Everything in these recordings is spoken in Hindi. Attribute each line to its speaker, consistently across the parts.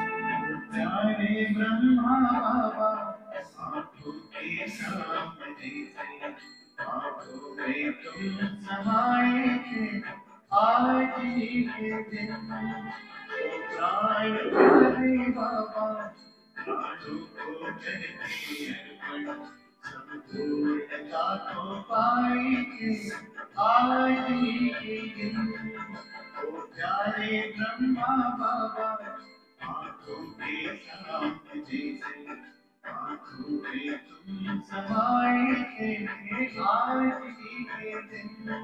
Speaker 1: प्यारे ब्रह्मा बाबा आंखों के सामने से आंखों में तुम समाए थे आज ही के दिन प्यारे बाबा प्राणों को करके अर्पण सब पूर्णता को पाएंगे आज ही के दिन ओ प्यारे ब्रह्मा बाबा आंखों के सामने जैसे आंखों में तुम समाए थे आज ही के दिन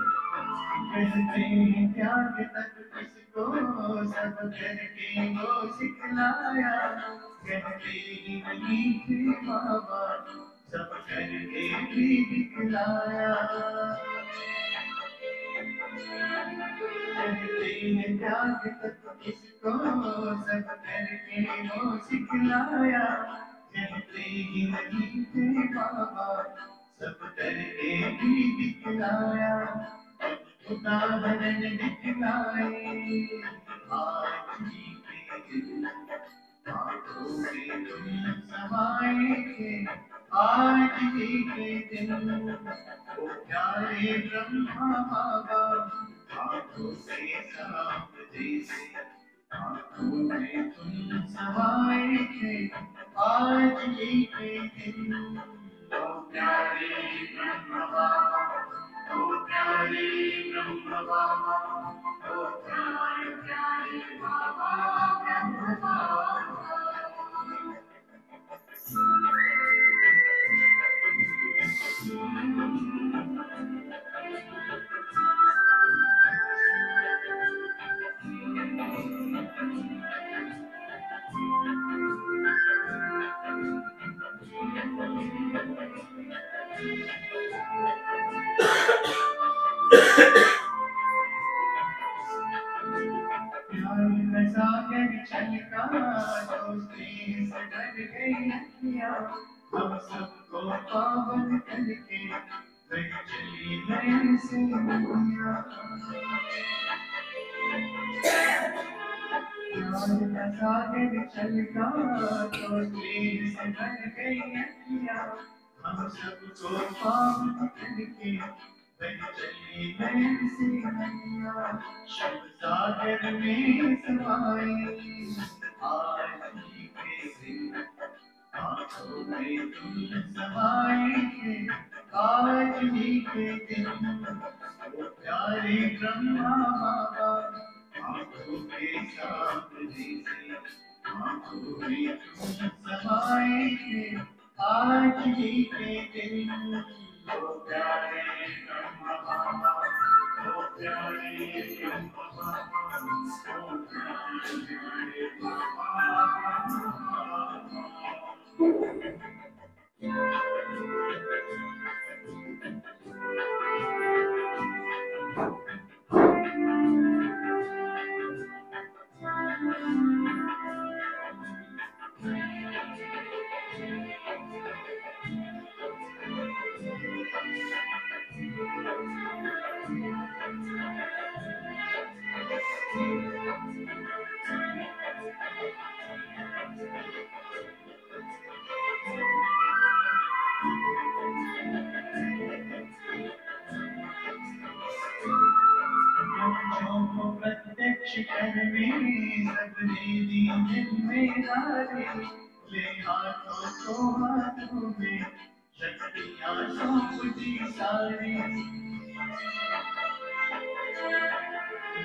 Speaker 1: कहते हैं त्याग तक किसको सब करके वो सिखलाया कहते ही नहीं थे बाबा सब करके भी दिखलाया कहते हैं त्याग तक किसको सब करके वो सिखलाया कहते ही नहीं थे बाबा सब करके भी दिखलाया उदाहरण दिखलाए आज ही के दिन आंखों में तुम समाए थे आज ही के दिन ओ प्यारे ब्रह्मा बाबा आंखों से सामने से आंखों में तुम समाए थे आज ही के दिन ओ प्यारे ब्रह्मा बाबा ओ प्यारे ब्रह्म बाबा ओ प्यारे बाबा ब्रह्म बाबा सागर छलका दोस्ती से डर गई अखियाँ हम सबको पावन करके बह चली नयन से दुनिया सागर छलका दोस्ती से डर गई अखियाँ हम सबको पावन करके बह चली नयन से दुनिया शिव सागर में समाए आज ही के दिन आंखों में तुम समाए थे आज ही के दिन ओ प्यारे ब्रह्मा बाबा आंखों के सामने से आंखों में तुम समाए थे आज ही के दिन ओ प्यारे ब्रह्मा बाबा ओ प्यारे ब्रह्मा बाबा ओ प्यारे बाबा कर में सबने दी जिम्मेदारी, ले हाथों को हाथों में शक्तियाँ सौंप दी सारी।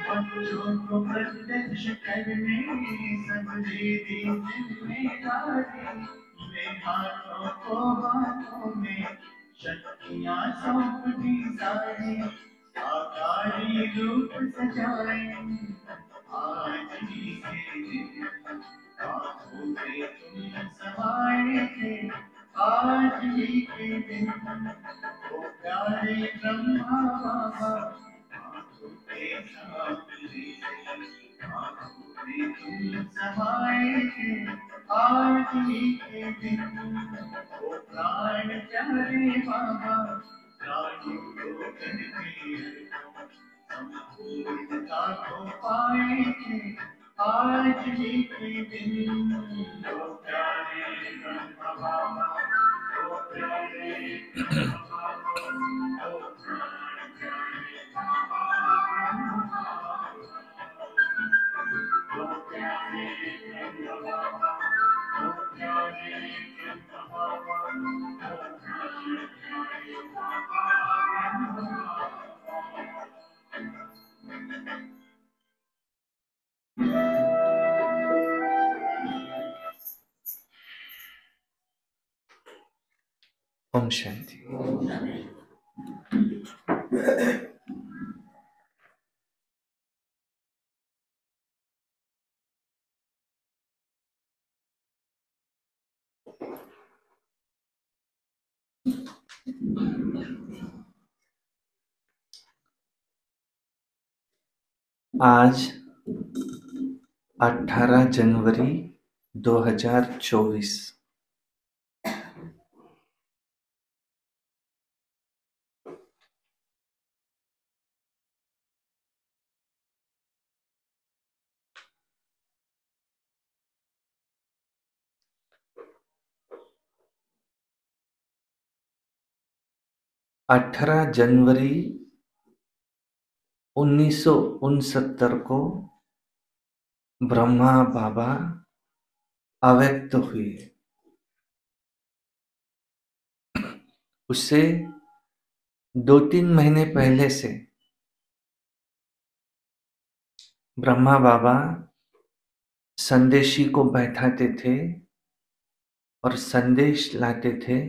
Speaker 1: बच्चों को प्रत्यक्ष करने सबने दी जिम्मेदारी, ले हाथों को हाथों में शक्तियाँ सौंप दी सारी। साकारी रूप सजाए आज ही के दिन, आँखों में तुम समाए थे आज ही के दिन। ओ प्यारे ब्रह्मा बाबा, आँखों के सामने आँखों में तुम समाए थे आज ही के दिन। ओ प्राण प्यारे बाबा, प्राणों को करके संपूर्णता को पाए थे आज ही के दिन। ओ प्यारे ब्रह्मा बाबा, ओ प्यारे ब्रह्मा बाबा, ओ प्राण प्यारे बाबा, ओ प्यारे ब्रह्मा बाबा, ओ प्यारे ब्रह्मा बाबा, ओ प्राण प्यारे बाबा। ओम शांति। आज 18 जनवरी 2024। अठारह जनवरी 1969 को ब्रह्मा बाबा अव्यक्त हुए। उससे 2-3 महीने पहले से ब्रह्मा बाबा संदेशी को बैठाते थे और संदेश लाते थे,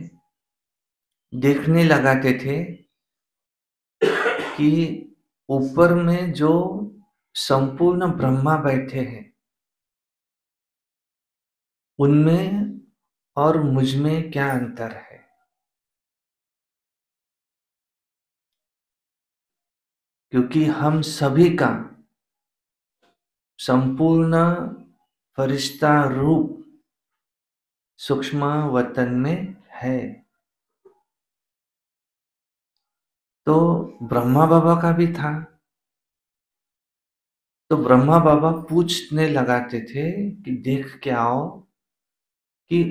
Speaker 1: देखने लगाते थे कि ऊपर में जो संपूर्ण ब्रह्मा बैठे हैं उनमें और मुझ में क्या अंतर है। क्योंकि हम सभी का संपूर्ण फरिश्ता रूप सूक्ष्म वतन में है। तो ब्रह्मा बाबा का भी था। तो ब्रह्मा बाबा पूछने लगाते थे कि देख के आओ कि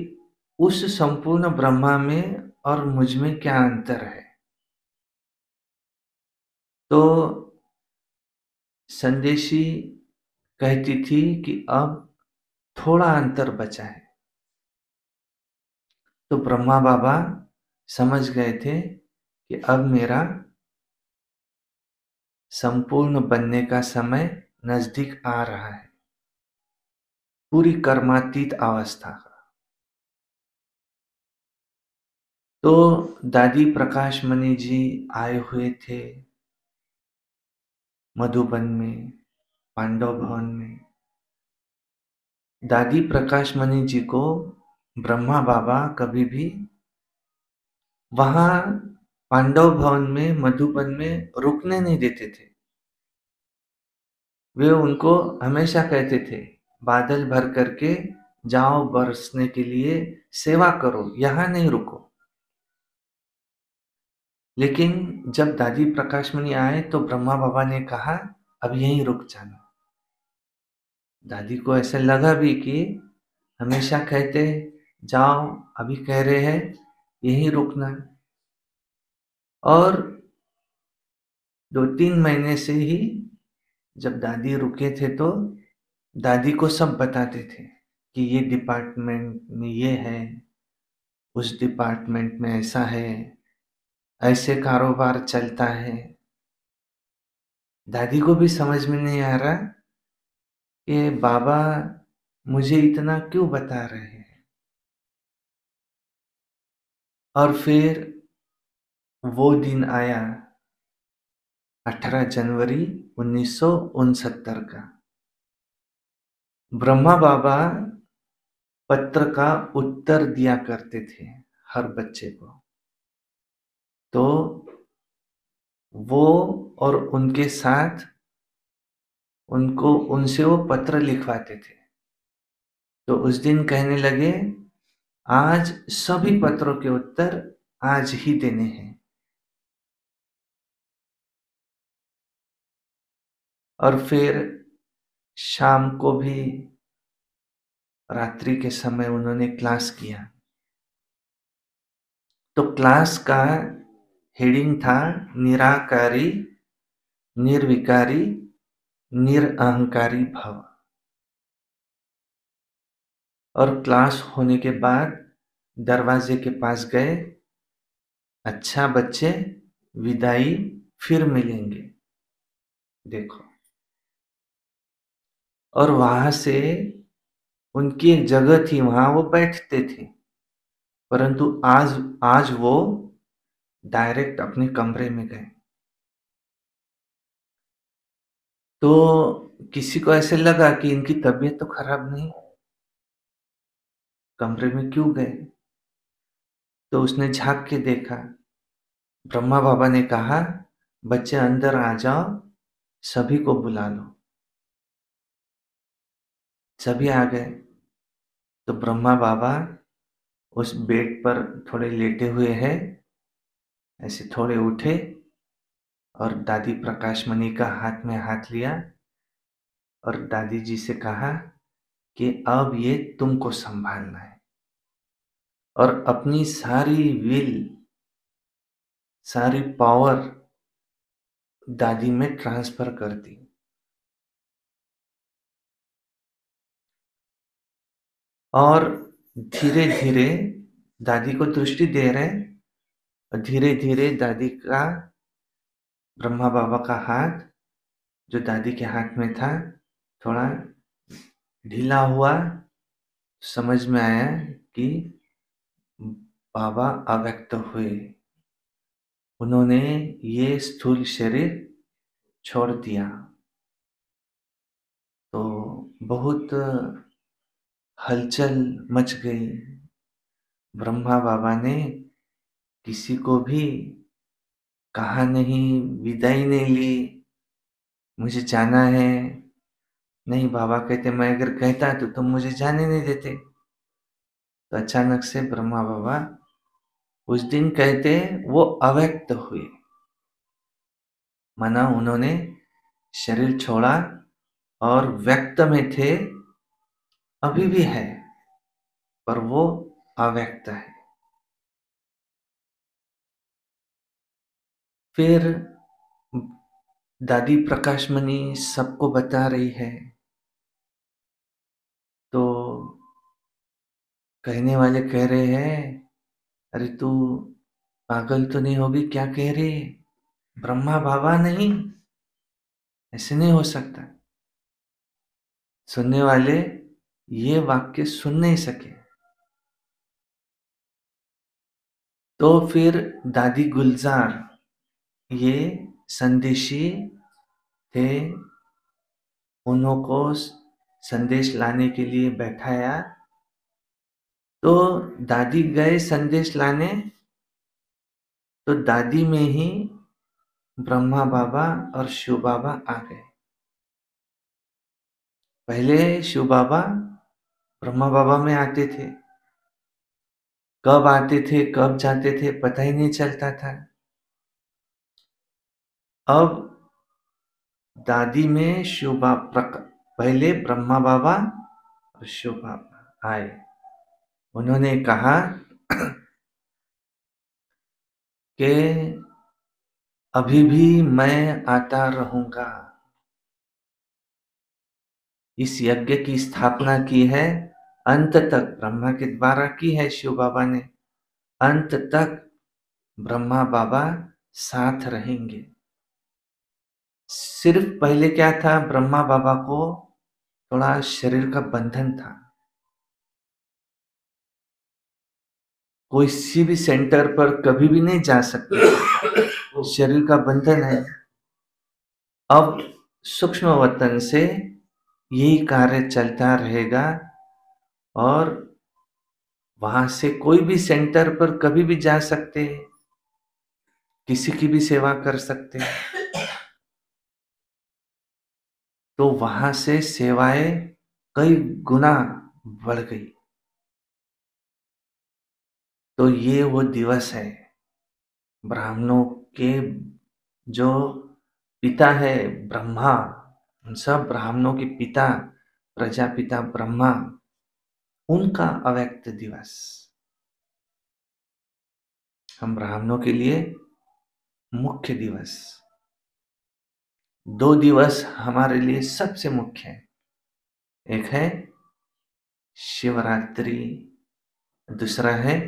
Speaker 1: उस संपूर्ण ब्रह्मा में और मुझ में क्या अंतर है। तो संदेशी कहती थी कि अब थोड़ा अंतर बचा है। तो ब्रह्मा बाबा समझ गए थे कि अब मेरा संपूर्ण बनने का समय नजदीक आ रहा है, पूरी कर्मातीत अवस्था का। तो दादी प्रकाश मणि जी आए हुए थे मधुबन में, पांडव भवन में। दादी प्रकाश मणि जी को ब्रह्मा बाबा कभी भी वहां पांडव भवन में, मधुबन में रुकने नहीं देते थे। वे उनको हमेशा कहते थे बादल भर करके जाओ बरसने के लिए, सेवा करो, यहां नहीं रुको। लेकिन जब दादी प्रकाश मणि आए तो ब्रह्मा बाबा ने कहा अब यहीं रुक जाना। दादी को ऐसा लगा भी कि हमेशा कहते जाओ, अभी कह रहे हैं यहीं रुकना। और 2-3 महीने से ही जब दादी रुके थे तो दादी को सब बताते थे कि ये डिपार्टमेंट में ये है, उस डिपार्टमेंट में ऐसा है, ऐसे कारोबार चलता है। दादी को भी समझ में नहीं आ रहा कि बाबा मुझे इतना क्यों बता रहे हैं। और फिर वो दिन आया 18 जनवरी 1969 का। ब्रह्मा बाबा पत्र का उत्तर दिया करते थे हर बच्चे को। तो वो और उनके साथ उनसे वो पत्र लिखवाते थे। तो उस दिन कहने लगे आज सभी पत्रों के उत्तर आज ही देने हैं। और फिर शाम को भी रात्रि के समय उन्होंने क्लास किया। तो क्लास का हेडिंग था निराकारी, निर्विकारी, निरअहंकारी भव। और क्लास होने के बाद दरवाजे के पास गए, अच्छा बच्चे विदाई फिर मिलेंगे, देखो। और वहां से उनकी एक जगह थी, वहां वो बैठते थे, परंतु आज आज वो डायरेक्ट अपने कमरे में गए। तो किसी को ऐसे लगा कि इनकी तबीयत तो खराब नहीं, कमरे में क्यों गए। तो उसने झांक के देखा। ब्रह्मा बाबा ने कहा बच्चे अंदर आ जाओ, सभी को बुला लो। सभी आ गए। तो ब्रह्मा बाबा उस बेड पर थोड़े लेटे हुए हैं, ऐसे थोड़े उठे और दादी प्रकाश मणि का हाथ में हाथ लिया और दादी जी से कहा कि अब ये तुमको संभालना है। और अपनी सारी विल, सारी पावर दादी में ट्रांसफर कर दी। और धीरे धीरे दादी को दृष्टि दे रहे, और धीरे धीरे दादी का, ब्रह्मा बाबा का हाथ जो दादी के हाथ में था थोड़ा ढीला हुआ। समझ में आया कि बाबा अव्यक्त हुए, उन्होंने ये स्थूल शरीर छोड़ दिया। तो बहुत हलचल मच गई। ब्रह्मा बाबा ने किसी को भी कहा नहीं, विदाई नहीं ली, मुझे जाना है। नहीं, बाबा कहते मैं अगर कहता तो तुम मुझे जाने नहीं देते। तो अचानक से ब्रह्मा बाबा उस दिन कहते वो अव्यक्त हुए, माना उन्होंने शरीर छोड़ा और व्यक्त में थे, अभी भी है, पर वो अव्यक्त है। फिर दादी प्रकाश मणि सबको बता रही है। तो कहने वाले कह रहे हैं अरे तू पागल तो नहीं होगी, क्या कह रही है, ब्रह्मा बाबा नहीं, ऐसे नहीं हो सकता। सुनने वाले ये वाक्य सुन नहीं सके। तो फिर दादी गुलजार ये संदेशी थे, उनको संदेश लाने के लिए बैठाया। तो दादी गए संदेश लाने, तो दादी में ही ब्रह्मा बाबा और शिव बाबा आ गए। पहले शिव बाबा ब्रह्मा बाबा में आते थे, कब आते थे कब जाते थे पता ही नहीं चलता था। अब दादी में पहले ब्रह्मा बाबा और शिव बाबा आए। उन्होंने कहा कि अभी भी मैं आता रहूंगा, इस यज्ञ की स्थापना की है, अंत तक ब्रह्मा के द्वारा की है शिव बाबा ने। अंत तक ब्रह्मा बाबा साथ रहेंगे। सिर्फ पहले क्या था, ब्रह्मा बाबा को थोड़ा शरीर का बंधन था, कोई किसी भी सेंटर पर कभी भी नहीं जा सकते, शरीर का बंधन है। अब सूक्ष्म वतन से यही कार्य चलता रहेगा और वहां से कोई भी सेंटर पर कभी भी जा सकते हैं, किसी की भी सेवा कर सकते हैं। तो वहां से सेवाएं कई गुना बढ़ गई। तो ये वो दिवस है, ब्राह्मणों के जो पिता है ब्रह्मा, उन सब ब्राह्मणों के पिता प्रजापिता ब्रह्मा, उनका अव्यक्त दिवस हम ब्राह्मणों के लिए मुख्य दिवस। दो दिवस हमारे लिए सबसे मुख्य है, एक है शिवरात्रि, दूसरा है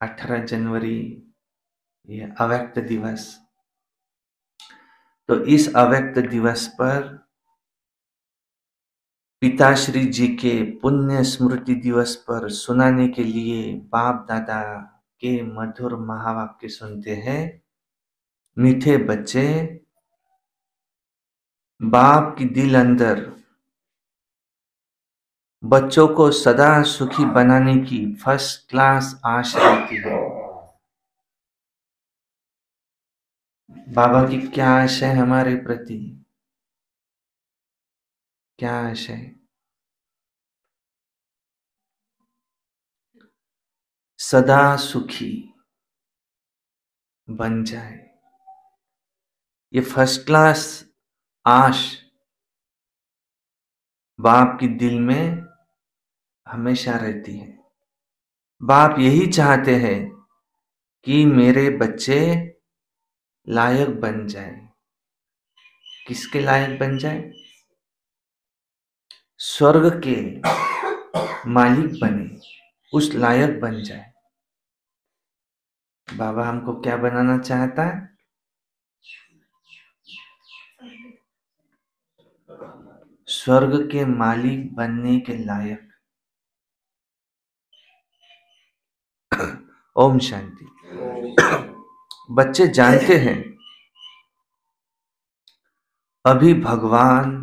Speaker 1: 18 जनवरी, ये अव्यक्त दिवस। तो इस अव्यक्त दिवस पर पिताश्री जी के पुण्य स्मृति दिवस पर सुनाने के लिए बाप दादा के मधुर महावाक्य सुनते हैं। मीठे बच्चे, बाप की दिल अंदर बच्चों को सदा सुखी बनाने की फर्स्ट क्लास आश रहती है। बाबा की क्या आश है हमारे प्रति, क्या आश है? सदा सुखी बन जाए, ये फर्स्ट क्लास आश बाप की दिल में हमेशा रहती है। बाप यही चाहते हैं कि मेरे बच्चे लायक बन जाए। किसके लायक बन जाए? स्वर्ग के मालिक बने, उस लायक बन जाए। बाबा हमको क्या बनाना चाहता है? स्वर्ग के मालिक बनने के लायक। ओम शांति। बच्चे जानते हैं अभी भगवान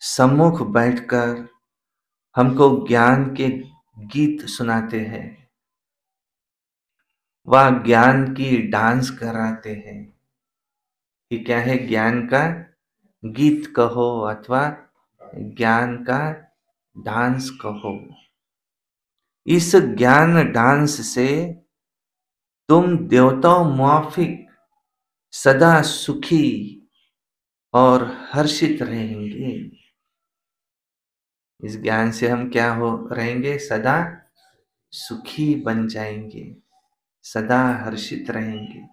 Speaker 1: सम्मुख बैठकर हमको ज्ञान के गीत सुनाते हैं, वह ज्ञान की डांस कराते हैं। ये क्या है? ज्ञान का गीत कहो अथवा ज्ञान का डांस कहो। इस ज्ञान डांस से तुम देवताओं मुआफिक सदा सुखी और हर्षित रहेंगे। इस ज्ञान से हम क्या हो रहेंगे? सदा सुखी बन जाएंगे, सदा हर्षित रहेंगे।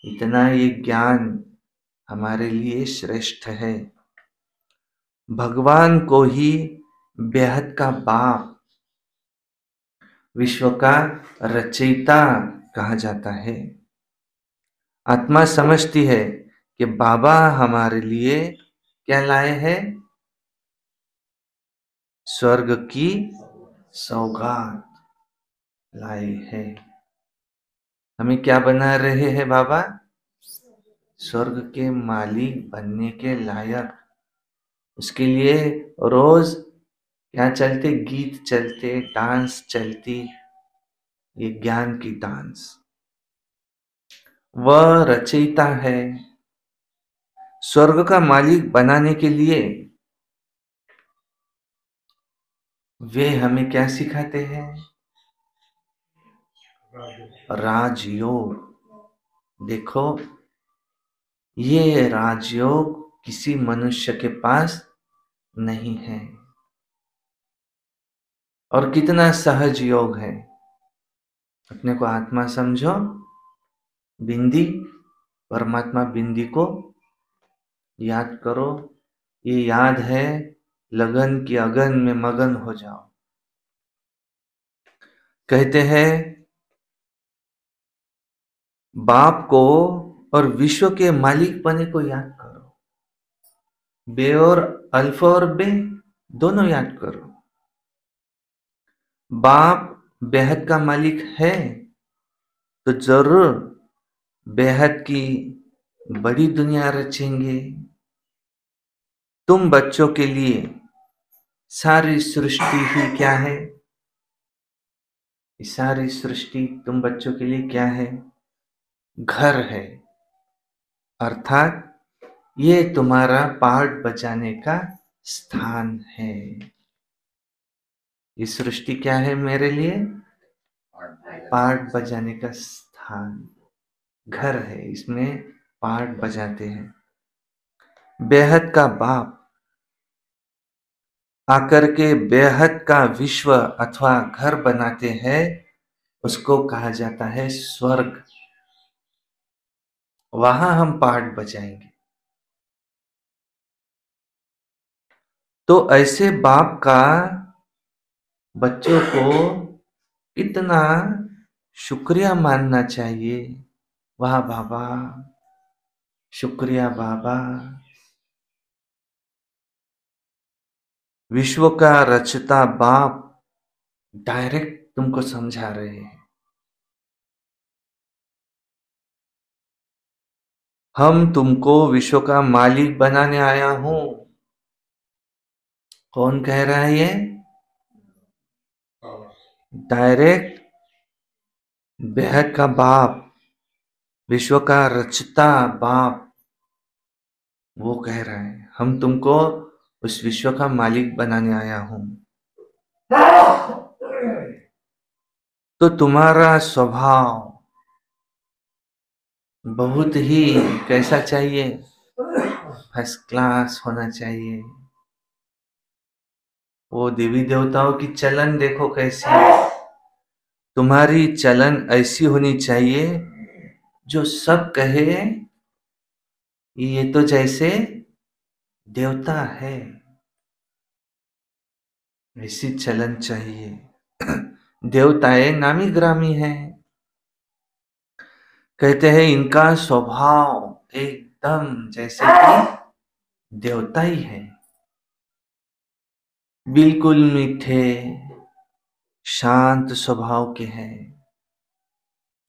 Speaker 1: इतना ये ज्ञान हमारे लिए श्रेष्ठ है। भगवान को ही बेहद का बाप, विश्व का रचयिता कहा जाता है। आत्मा समझती है कि बाबा हमारे लिए क्या लाए हैं? स्वर्ग की सौगात लाए हैं। हमें क्या बना रहे हैं बाबा? स्वर्ग के मालिक बनने के लायक। उसके लिए रोज क्या चलते? गीत चलते, डांस चलती, ये ज्ञान की डांस। वह रचयिता है। स्वर्ग का मालिक बनाने के लिए वे हमें क्या सिखाते हैं? राजयोग। देखो, ये राजयोग किसी मनुष्य के पास नहीं है। और कितना सहज योग है। अपने को आत्मा समझो, बिंदी, परमात्मा बिंदी को याद करो, ये याद है, लगन की अगन में मगन हो जाओ। कहते हैं बाप को और विश्व के मालिक पने को याद करो। बे और अल्फा और बे दोनों याद करो। बाप बेहद का मालिक है तो जरूर बेहद की बड़ी दुनिया रचेंगे। तुम बच्चों के लिए सारी सृष्टि ही क्या है? सारी सृष्टि तुम बच्चों के लिए क्या है? घर है। अर्थात ये तुम्हारा पार्ट बजाने का स्थान है। ये सृष्टि क्या है मेरे लिए? पार्ट बजाने का स्थान, घर है, इसमें पार्ट बजाते हैं। बेहद का बाप आकर के बेहद का विश्व अथवा घर बनाते हैं, उसको कहा जाता है स्वर्ग। वहां हम पार्ट बजाएंगे। तो ऐसे बाप का बच्चों को कितना शुक्रिया मानना चाहिए। वाह बाबा, शुक्रिया बाबा। विश्व का रचता बाप डायरेक्ट तुमको समझा रहे हैं। हम तुमको विश्व का मालिक बनाने आया हूं। कौन कह रहा है ये? डायरेक्ट बेहद का बाप, विश्व का रचता बाप, वो कह रहा है हम तुमको उस विश्व का मालिक बनाने आया हूं। तो तुम्हारा स्वभाव बहुत ही कैसा चाहिए? फर्स्ट क्लास होना चाहिए। वो देवी देवताओं की चलन देखो कैसी है। तुम्हारी चलन ऐसी होनी चाहिए जो सब कहे ये तो जैसे देवता है, ऐसी चलन चाहिए। देवताएं नामी ग्रामी हैं। कहते हैं इनका स्वभाव एकदम जैसे कि देवता ही है। बिल्कुल मीठे शांत स्वभाव के हैं।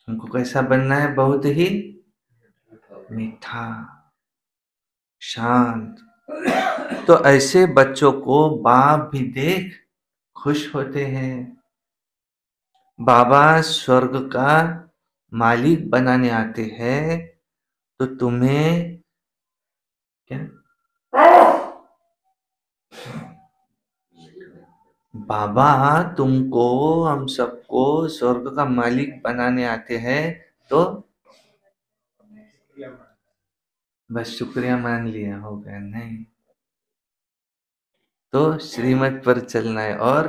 Speaker 1: उनको कैसा बनना है? बहुत ही मीठा शांत। तो ऐसे बच्चों को बाप भी देख खुश होते हैं। बाबा स्वर्ग का मालिक बनाने आते हैं तो तुम्हें क्या? बाबा तुमको हम सबको स्वर्ग का मालिक बनाने आते हैं तो बस शुक्रिया मान लिया हो गया? नहीं, तो श्रीमत पर चलना है और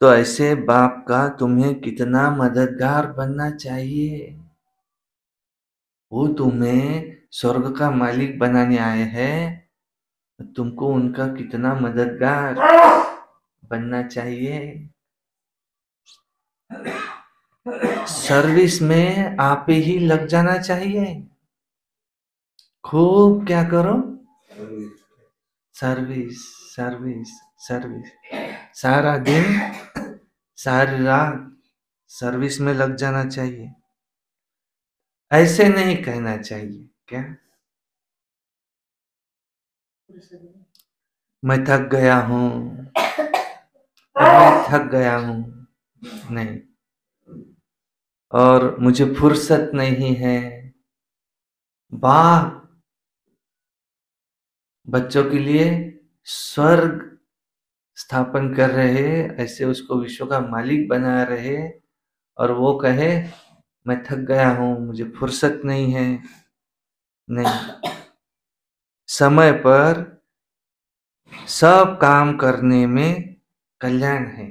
Speaker 1: तो ऐसे बाप का तुम्हें कितना मददगार बनना चाहिए। वो तुम्हें स्वर्ग का मालिक बनाने आए हैं, तुमको उनका कितना मददगार बनना चाहिए। सर्विस में आप ही लग जाना चाहिए। खूब क्या करो? Service service service. सारा दिन सारी रात सर्विस में लग जाना चाहिए। ऐसे नहीं कहना चाहिए। क्या मैं थक गया हूं, मैं थक गया हूं, नहीं। और मुझे फुर्सत नहीं है। वाह, बच्चों के लिए स्वर्ग स्थापन कर रहे, ऐसे उसको विश्व का मालिक बना रहे, और वो कहे मैं थक गया हूं, मुझे फुर्सत नहीं है। नहीं, समय पर सब काम करने में कल्याण है,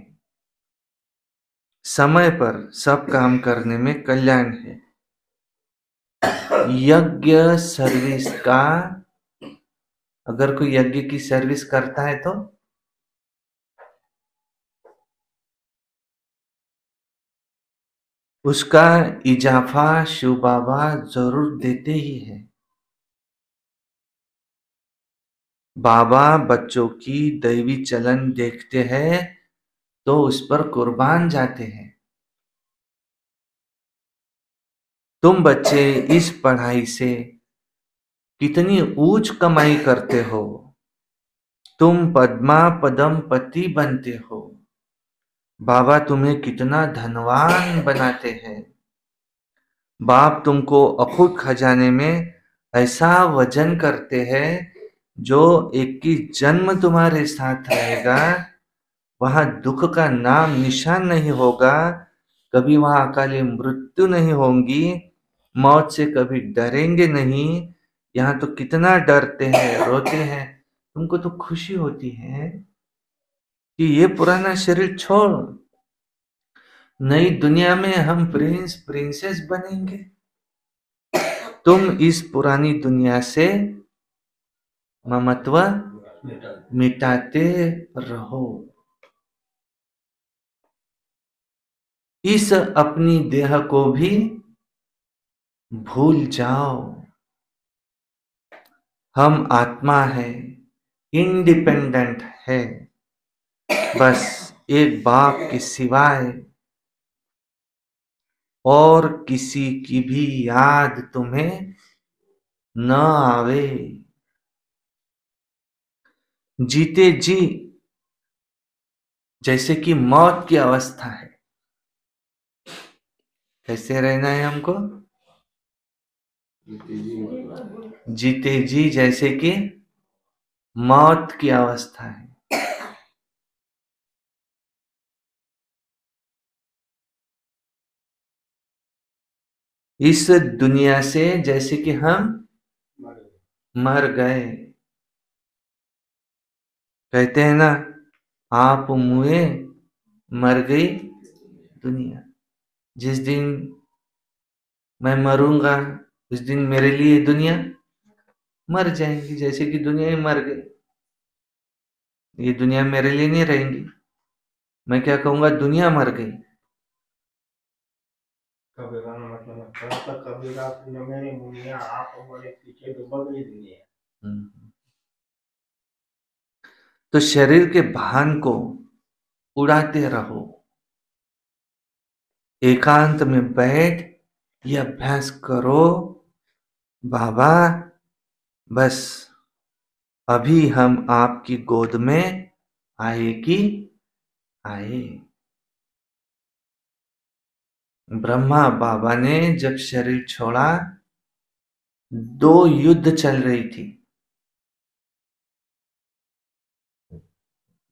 Speaker 1: समय पर सब काम करने में कल्याण है। यज्ञ सर्विस का, अगर कोई यज्ञ की सर्विस करता है तो उसका इजाफा शिव बाबा जरूर देते ही है। बाबा बच्चों की दैवी चलन देखते हैं तो उस पर कुर्बान जाते हैं। तुम बच्चे इस पढ़ाई से कितनी ऊंच कमाई करते हो, तुम पद्मा पदम पति बनते हो, बाबा तुम्हें कितना धनवान बनाते हैं। बाप तुमको अखुट खजाने में ऐसा वजन करते हैं जो 21 जन्म तुम्हारे साथ रहेगा, वहां दुख का नाम निशान नहीं होगा, कभी वहां अकाली मृत्यु नहीं होंगी, मौत से कभी डरेंगे नहीं। यहाँ तो कितना डरते हैं, रोते हैं, तुमको तो खुशी होती है कि ये पुराना शरीर छोड़, नई दुनिया में हम प्रिंस प्रिंसेस बनेंगे। तुम इस पुरानी दुनिया से ममत्व मिटाते रहो। इस अपनी देह को भी भूल जाओ। हम आत्मा है, इंडिपेंडेंट है, बस एक बाप के सिवाय और किसी की भी याद तुम्हें न आवे। जीते जी जैसे कि मौत की अवस्था है, कैसे रहना है हमको? जीते जी जैसे कि मौत की अवस्था है। इस दुनिया से जैसे कि हम मर गए। कहते हैं ना, आप मुए मर गई दुनिया। जिस दिन मैं मरूंगा उस दिन मेरे लिए दुनिया मर जाएंगी, जैसे कि दुनिया ही मर गई। ये दुनिया मेरे लिए नहीं रहेंगी। मैं क्या कहूंगा? दुनिया मर गई।
Speaker 2: कबीरा का मतलब कबीरा न मेरी मुनिया आप हमारे पीछे डूब गई दुनिया।
Speaker 1: तो शरीर के भान को उड़ाते रहो, एकांत में बैठ ये अभ्यास करो, बाबा बस अभी हम आपकी गोद में आए कि आए। ब्रह्मा बाबा ने जब शरीर छोड़ा, 2 युद्ध चल रही थी,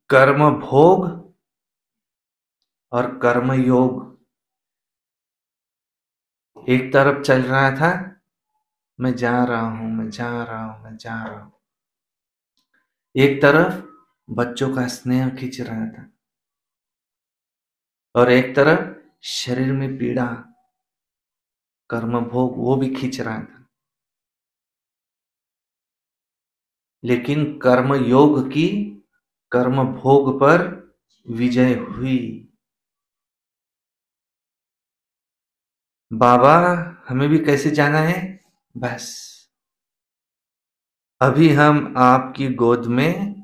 Speaker 1: कर्म भोग और कर्म योग। एक तरफ चल रहा था, मैं जा रहा हूं, मैं जा रहा हूं, मैं जा रहा हूं। एक तरफ बच्चों का स्नेह खींच रहा था और एक तरफ शरीर में पीड़ा, कर्म भोग, वो भी खींच रहा था। लेकिन कर्म योग की कर्म भोग पर विजय हुई। बाबा हमें भी कैसे जाना है? बस अभी हम आपकी गोद में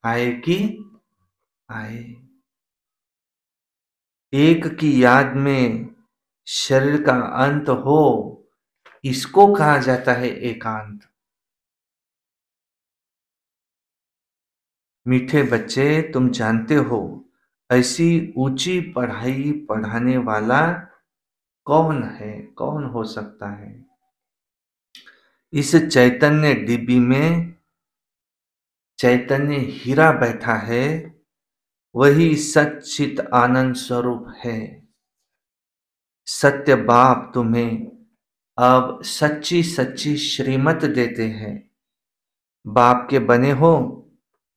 Speaker 1: आए कि आए। एक की याद में शरीर का अंत हो, इसको कहा जाता है एकांत। मीठे बच्चे, तुम जानते हो ऐसी ऊंची पढ़ाई पढ़ाने वाला कौन है, कौन हो सकता है? इस चैतन्य डिब्बी में चैतन्य हीरा बैठा है, वही सच्चित आनंद स्वरूप है। सत्य बाप तुम्हें अब सच्ची सच्ची श्रीमत देते हैं। बाप के बने हो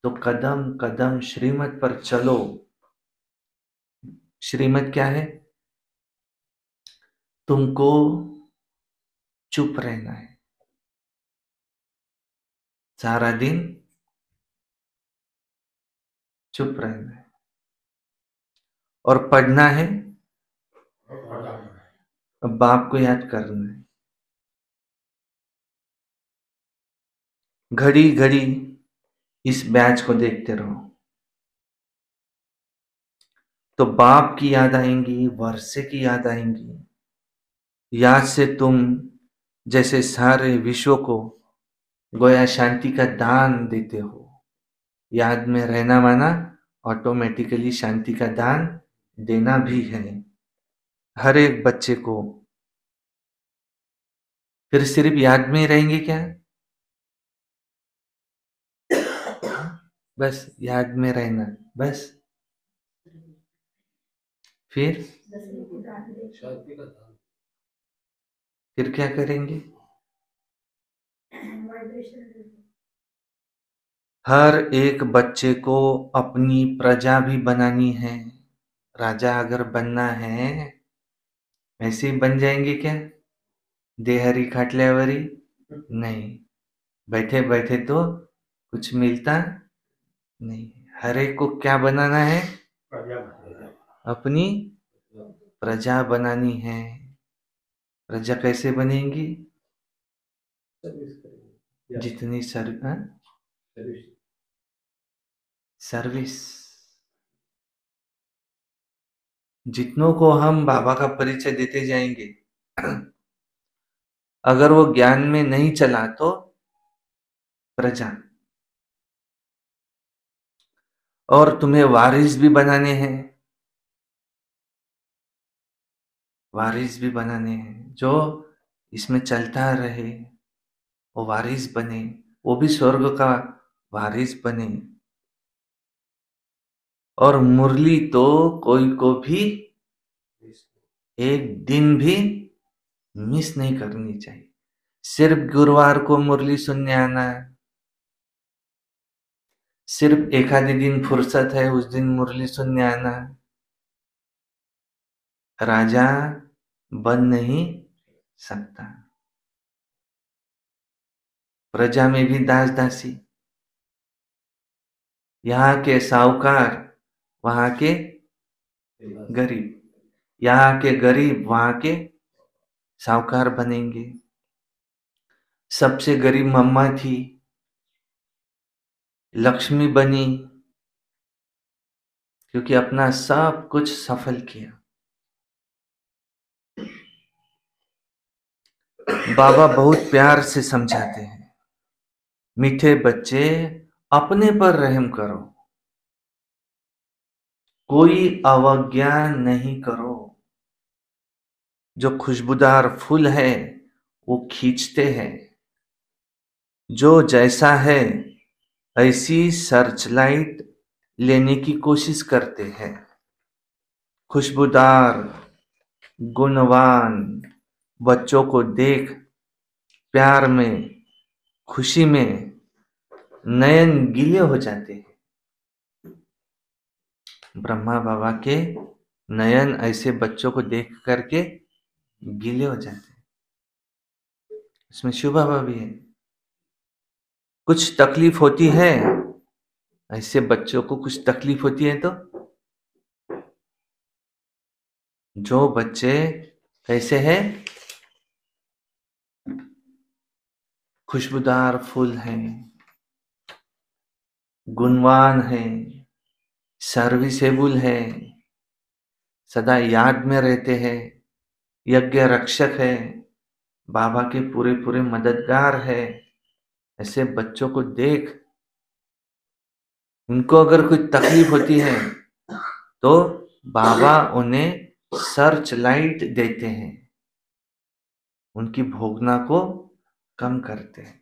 Speaker 1: तो कदम कदम श्रीमत पर चलो। श्रीमत क्या है? तुमको चुप रहना है सारा दिन, चुप रहना है और पढ़ना है, बाप को याद करना है। घड़ी घड़ी इस बैच को देखते रहो तो बाप की याद आएंगी, वर्षे की याद आएंगी। याद से तुम जैसे सारे विश्व को गोया शांति का दान देते हो। याद में रहना माना ऑटोमेटिकली शांति का दान देना भी है हर एक बच्चे को। फिर सिर्फ याद में ही रहेंगे क्या? बस याद में रहना, बस। फिर क्या करेंगे? हर एक बच्चे को अपनी प्रजा भी बनानी है। राजा अगर बनना है ऐसे ही बन जाएंगे क्या? देहरी खाटल्यावरी नहीं, बैठे बैठे तो कुछ मिलता नहीं। हर एक को क्या बनाना है? अपनी प्रजा बनानी है। प्रजा कैसे बनेंगी? जितनी सर्विस। जितनों को हम बाबा का परिचय देते जाएंगे, अगर वो ज्ञान में नहीं चला तो प्रजा। और तुम्हें वारिस भी बनाने हैं, वारिस भी बनाने हैं जो इसमें चलता रहे, वो वारिस बने, वो भी स्वर्ग का वारिस बने। और मुरली तो कोई को भी एक दिन भी मिस नहीं करनी चाहिए। सिर्फ गुरुवार को मुरली सुनने आना है, सिर्फ एक आधे दिन फुर्सत है उस दिन मुरली सुनने आना है। राजा बन नहीं सकता। प्रजा में भी दास दासी, यहाँ के साहूकार वहां के गरीब, यहाँ के गरीब वहां के साहूकार बनेंगे। सबसे गरीब मम्मा थी, लक्ष्मी बनी, क्योंकि अपना सब कुछ सफल किया। बाबा बहुत प्यार से समझाते हैं, मीठे बच्चे अपने पर रहम करो, कोई अवज्ञा नहीं करो। जो खुशबूदार फूल है वो खींचते हैं, जो जैसा है ऐसी सर्चलाइट लेने की कोशिश करते हैं। खुशबूदार गुणवान बच्चों को देख प्यार में, खुशी में नयन गीले हो जाते हैं। ब्रह्मा बाबा के नयन ऐसे बच्चों को देख करके गीले हो जाते हैं। इसमें शिव बाबा भी है। कुछ तकलीफ होती है, ऐसे बच्चों को कुछ तकलीफ होती है तो जो बच्चे कैसे हैं, खुशबूदार फूल हैं, गुणवान है, सर्विसेबल है, सदा याद में रहते हैं, यज्ञ रक्षक है, बाबा के पूरे पूरे मददगार है, ऐसे बच्चों को देख उनको अगर कोई तकलीफ होती है तो बाबा उन्हें सर्च लाइट देते हैं, उनकी भोगना को कम करते हैं।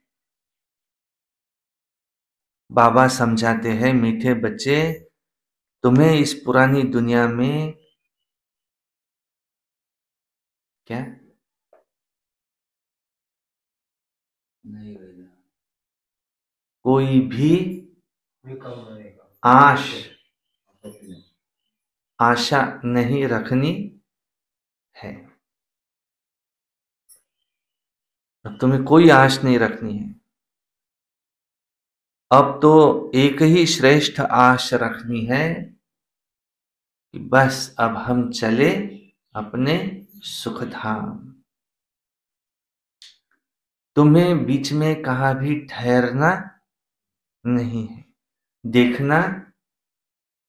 Speaker 1: बाबा समझाते हैं, मीठे बच्चे तुम्हें इस पुरानी दुनिया में क्या नहीं रहना, कोई भी आशा नहीं रखनी है। अब तुम्हें कोई आश नहीं रखनी है। अब तो एक ही श्रेष्ठ आश रखनी है कि बस अब हम चले अपने सुखधाम। तुम्हें बीच में कहाँ भी ठहरना नहीं है, देखना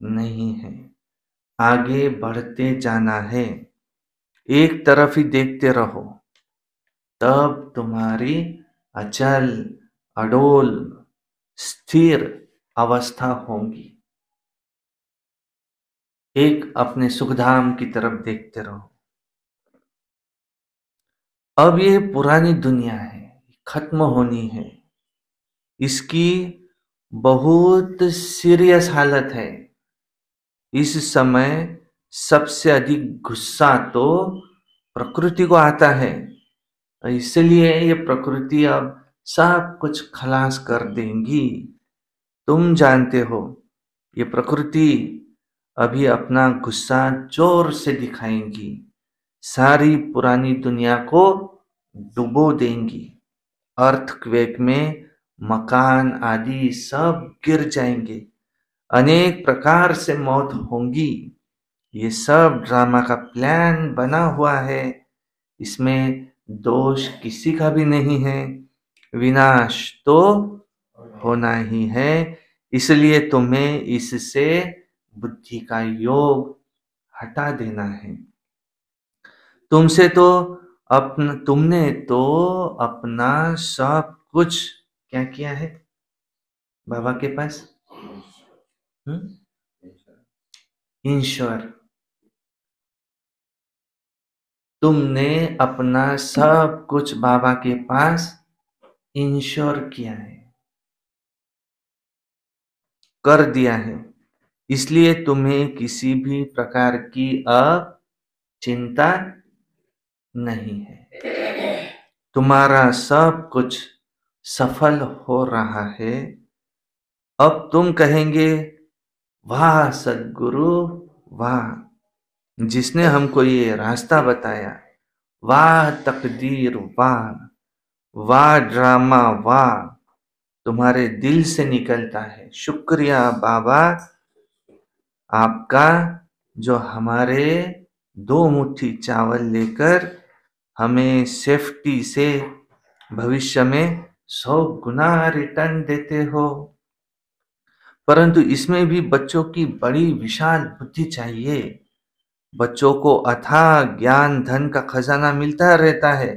Speaker 1: नहीं है, आगे बढ़ते जाना है। एक तरफ ही देखते रहो, तब तुम्हारी अचल अडोल स्थिर अवस्था होगी। एक अपने सुखधाम की तरफ देखते रहो। अब ये पुरानी दुनिया है, खत्म होनी है। इसकी बहुत सीरियस हालत है। इस समय सबसे अधिक गुस्सा तो प्रकृति को आता है, इसलिए ये प्रकृति अब सब कुछ खलास कर देंगी। तुम जानते हो, ये प्रकृति अभी अपना गुस्सा जोर से दिखाएंगी, सारी पुरानी दुनिया को डुबो देंगी। अर्थक्वेक में मकान आदि सब गिर जाएंगे, अनेक प्रकार से मौत होंगी। ये सब ड्रामा का प्लान बना हुआ है, इसमें दोष किसी का भी नहीं है। विनाश तो होना ही है, इसलिए तुम्हें इससे बुद्धि का योग हटा देना है। तुमने तो अपना सब कुछ क्या किया है बाबा के पास? ईश्वर, तुमने अपना सब कुछ बाबा के पास इंश्योर किया है, कर दिया है। इसलिए तुम्हें किसी भी प्रकार की अब चिंता नहीं है। तुम्हारा सब कुछ सफल हो रहा है। अब तुम कहेंगे, वाह सद्गुरु वाह, जिसने हमको ये रास्ता बताया। वाह तकदीर वाह, वाह ड्रामा वाह, तुम्हारे दिल से निकलता है। शुक्रिया बाबा आपका, जो हमारे 2 मुट्ठी चावल लेकर हमें सेफ्टी से भविष्य में 100 गुना रिटर्न देते हो। परंतु इसमें भी बच्चों की बड़ी विशाल बुद्धि चाहिए। बच्चों को अथाह ज्ञान धन का खजाना मिलता रहता है,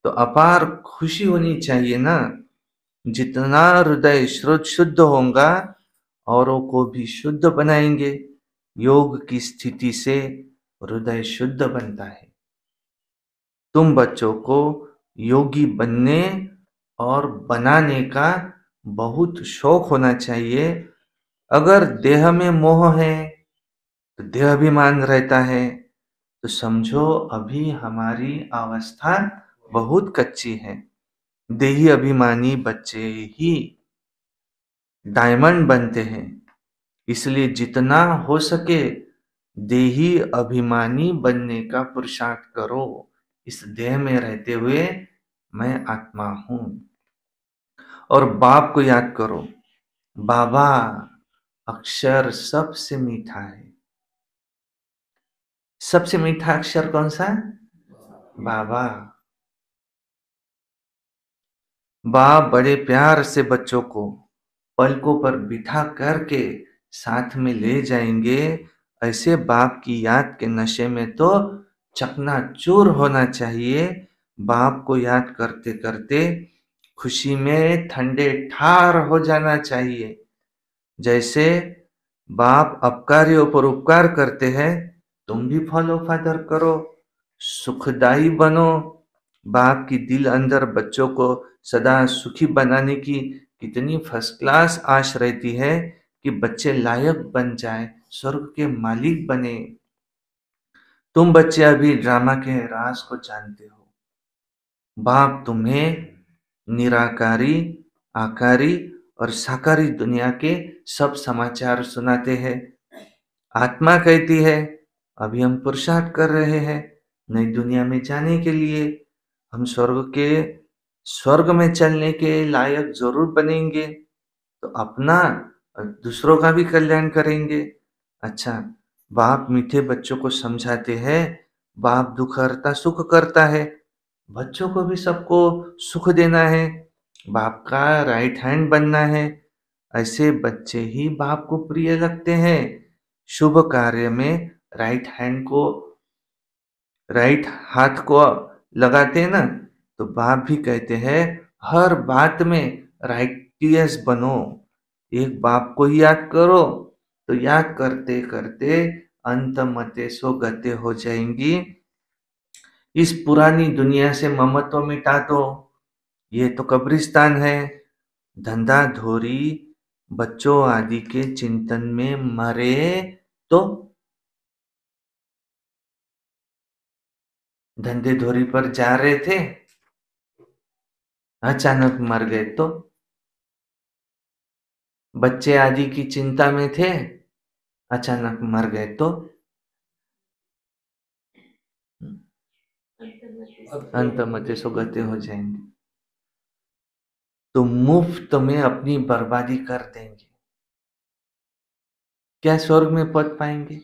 Speaker 1: तो अपार खुशी होनी चाहिए ना। जितना हृदय शुद्ध होगा, औरों को भी शुद्ध बनाएंगे। योग की स्थिति से हृदय शुद्ध बनता है। तुम बच्चों को योगी बनने और बनाने का बहुत शौक होना चाहिए। अगर देह में मोह है तो देहाभिमान रहता है, तो समझो अभी हमारी अवस्था बहुत कच्ची है। देही अभिमानी बच्चे ही डायमंड बनते हैं, इसलिए जितना हो सके देही अभिमानी बनने का पुरुषार्थ करो। इस देह में रहते हुए मैं आत्मा हूं। और बाप को याद करो, बाबा अक्षर सबसे मीठा है। सबसे मीठा अक्षर कौन सा? बाबा। बाप बड़े प्यार से बच्चों को पलकों पर बिठा करके साथ में ले जाएंगे। ऐसे बाप की याद के नशे में तो चकनाचूर होना चाहिए। बाप को याद करते करते खुशी में ठंडे ठार हो जाना चाहिए। जैसे बाप अपकारियों पर उपकार करते हैं, तुम भी फॉलो फादर करो, सुखदाई बनो। बाप की दिल अंदर बच्चों को सदा सुखी बनाने की कितनी फर्स्ट क्लास आश रहती है कि बच्चे लायक बन जाए, स्वर्ग के मालिक बने। तुम बच्चे अभी ड्रामा के राज को जानते हो। बाप तुम्हें निराकारी, आकारी और साकारी दुनिया के सब समाचार सुनाते हैं। आत्मा कहती है अभी हम पुरुषार्थ कर रहे हैं नई दुनिया में जाने के लिए, हम स्वर्ग में चलने के लायक जरूर बनेंगे, तो अपना और दूसरों का भी कल्याण करेंगे। अच्छा, बाप मीठे बच्चों को समझाते हैं, बाप दुख हरता सुख करता है, बच्चों को भी सबको सुख देना है, बाप का राइट हैंड बनना है। ऐसे बच्चे ही बाप को प्रिय लगते हैं। शुभ कार्य में राइट हाथ को लगाते हैं ना, तो बाप भी कहते हैं हर बात में राइटियस बनो। एक बाप को ही याद करो तो याद करते करते अंत मते सो गते हो जाएंगी। इस पुरानी दुनिया से ममत्व मिटा दो, ये तो कब्रिस्तान है। धंधा धोरी बच्चों आदि के चिंतन में मरे तो धंधे धोरी पर जा रहे थे, अचानक मर गए तो बच्चे आदि की चिंता में थे, अचानक मर गए तो अंत मते सो गते हो जाएंगे। तो मुफ्त में अपनी बर्बादी कर देंगे, क्या स्वर्ग में पद पाएंगे?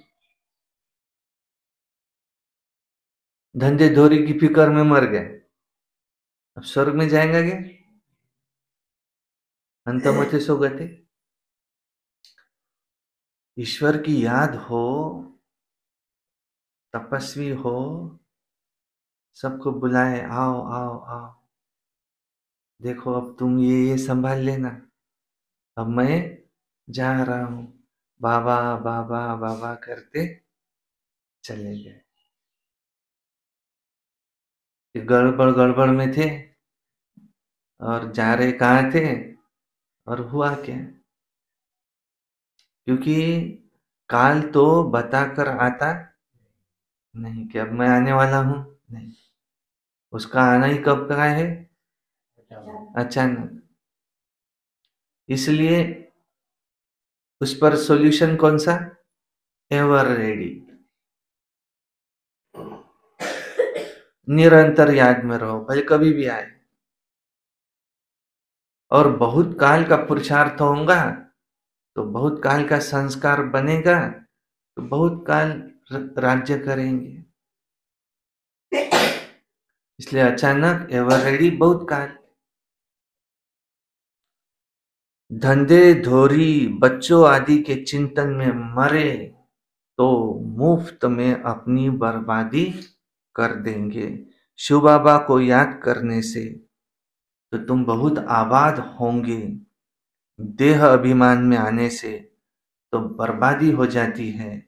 Speaker 1: धंधे धोरी की फिक्र में मर गए, अब स्वर्ग में जाएंगे क्या? अंत मते सो गते। ईश्वर की याद हो, तपस्वी हो, सबको बुलाए, आओ आओ आओ, देखो अब तुम ये संभाल लेना, अब मैं जा रहा हूं। बाबा बाबा बाबा करते चले गए। गड़बड़ गड़बड़ में थे और जा रहे कहाँ थे और हुआ क्या? क्योंकि काल तो बताकर आता नहीं कि अब मैं आने वाला हूं, नहीं, उसका आना ही कब का है? अचानक। इसलिए उस पर सॉल्यूशन कौन सा? एवर रेडी, निरंतर याद में रहो, भले कभी भी आए। और बहुत काल का पुरुषार्थ होगा तो बहुत काल का संस्कार बनेगा, तो बहुत काल राज्य करेंगे। इसलिए अचानक एवर रेडी बहुत काल। धंधे धोरी बच्चों आदि के चिंतन में मरे तो मुफ्त में अपनी बर्बादी कर देंगे। शिव बाबा को याद करने से तो तुम बहुत आबाद होंगे, देह अभिमान में आने से तो बर्बादी हो जाती है,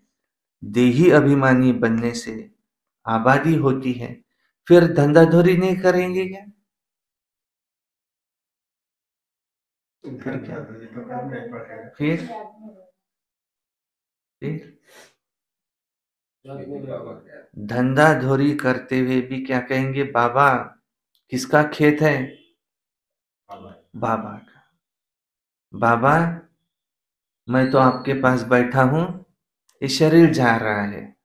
Speaker 1: देही अभिमानी बनने से आबादी होती है। फिर धंधा धोरी नहीं करेंगे क्या? फिर क्या? फिर धंधा धोरी करते हुए भी क्या कहेंगे? बाबा, किसका खेत है? बाबा का। बाबा, मैं तो आपके पास बैठा हूं, ये शरीर जा रहा है।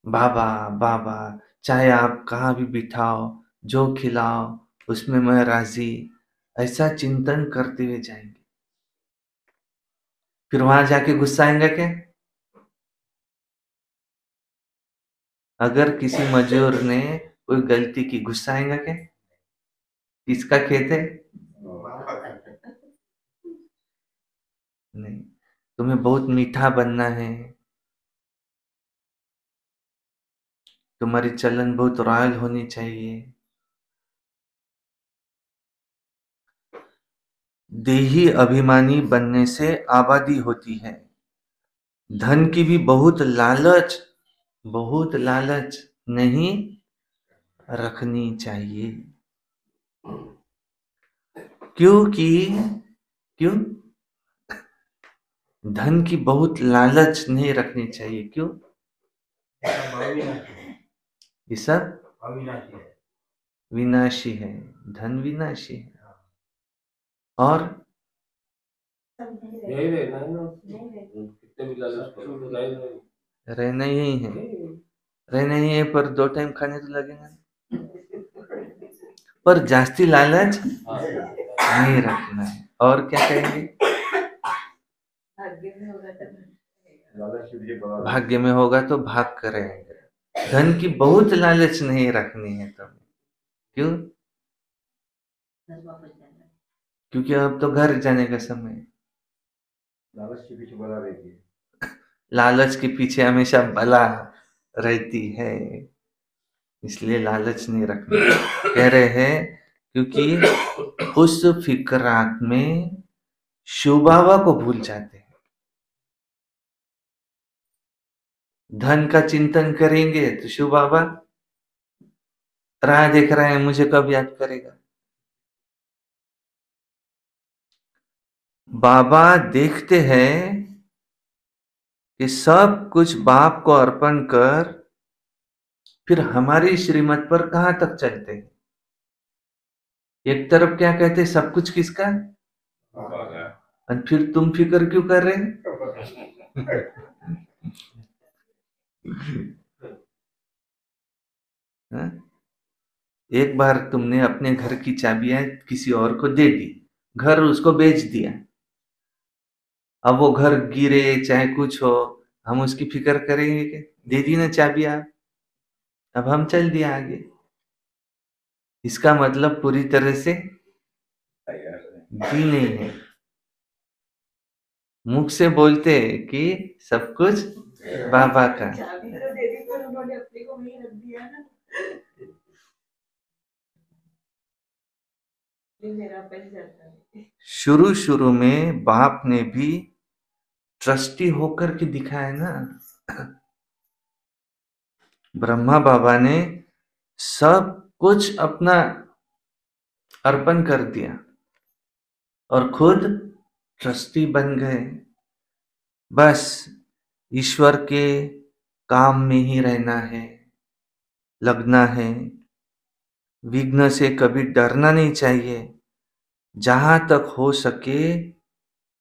Speaker 1: बाबा बाबा, चाहे आप कहाँ भी बिठाओ, जो खिलाओ उसमें मैं राजी, ऐसा चिंतन करते हुए जाएंगे। फिर वहां जाके गुस्सा आएगा क्या? अगर किसी मजूर ने कोई गलती की, गुस्सा आएगा क्या? किसका खेत है? नहीं, तुम्हें बहुत मीठा बनना है, तुम्हारी चलन बहुत रॉयल होनी चाहिए। देही अभिमानी बनने से आबादी होती है। धन की भी बहुत लालच नहीं रखनी चाहिए। क्योंकि क्यों? धन की बहुत लालच नहीं रखनी चाहिए। क्यों? ये सब विनाशी है, धन विनाशी है। और
Speaker 2: यही रहना है ना, कितने भी लालच करो तो
Speaker 1: रहना यही है, रहना ही है, पर 2 टाइम खाने तो लगेगा, पर जास्ती लालच नहीं रखना है। और क्या कहेंगे? भाग्य में होगा तो भाग कर रहेंगे। धन की बहुत लालच नहीं रखनी है तुम्हें। क्यों? क्योंकि अब तो घर जाने का समय है।
Speaker 2: लालच के पीछे बना रहती है,
Speaker 1: लालच के पीछे हमेशा बला रहती है, इसलिए लालच नहीं रखना। कह रहे हैं क्योंकि उस फिक्रात में शिव बाबा को भूल जाते हैं। धन का चिंतन करेंगे तो शिव बाबा राह देख रहे हैं, मुझे कब याद करेगा। बाबा देखते हैं कि सब कुछ बाप को अर्पण कर फिर हमारी श्रीमत पर कहां तक चलते हैं। एक तरफ क्या कहते हैं, सब कुछ किसका, और फिर तुम फिक्र क्यों कर रहे हैं? हाँ? एक बार तुमने अपने घर की चाबियां किसी और को दे दी, घर उसको बेच दिया, अब वो घर गिरे चाहे कुछ हो, हम उसकी फिक्र करेंगे कि दे दी ना चाबियां, अब हम चल दिए आगे। इसका मतलब पूरी तरह से भी नहीं है। मुख से बोलते हैं कि सब कुछ बाबा का। शुरू शुरू में बाप ने भी ट्रस्टी होकर के दिखाया ना। ब्रह्मा बाबा ने सब कुछ अपना अर्पण कर दिया और खुद ट्रस्टी बन गए। बस ईश्वर के काम में ही रहना है, लगना है, विघ्न से कभी डरना नहीं चाहिए। जहां तक हो सके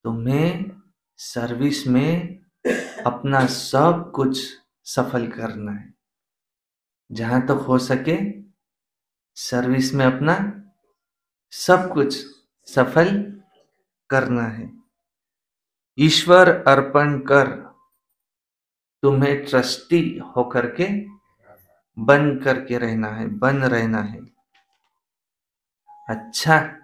Speaker 1: तुम्हें सर्विस में अपना सब कुछ सफल करना है। जहां तक हो सके सर्विस में अपना सब कुछ सफल करना है। ईश्वर अर्पण कर तुम्हें ट्रस्टी होकर के बन करके रहना है, बन रहना है। अच्छा,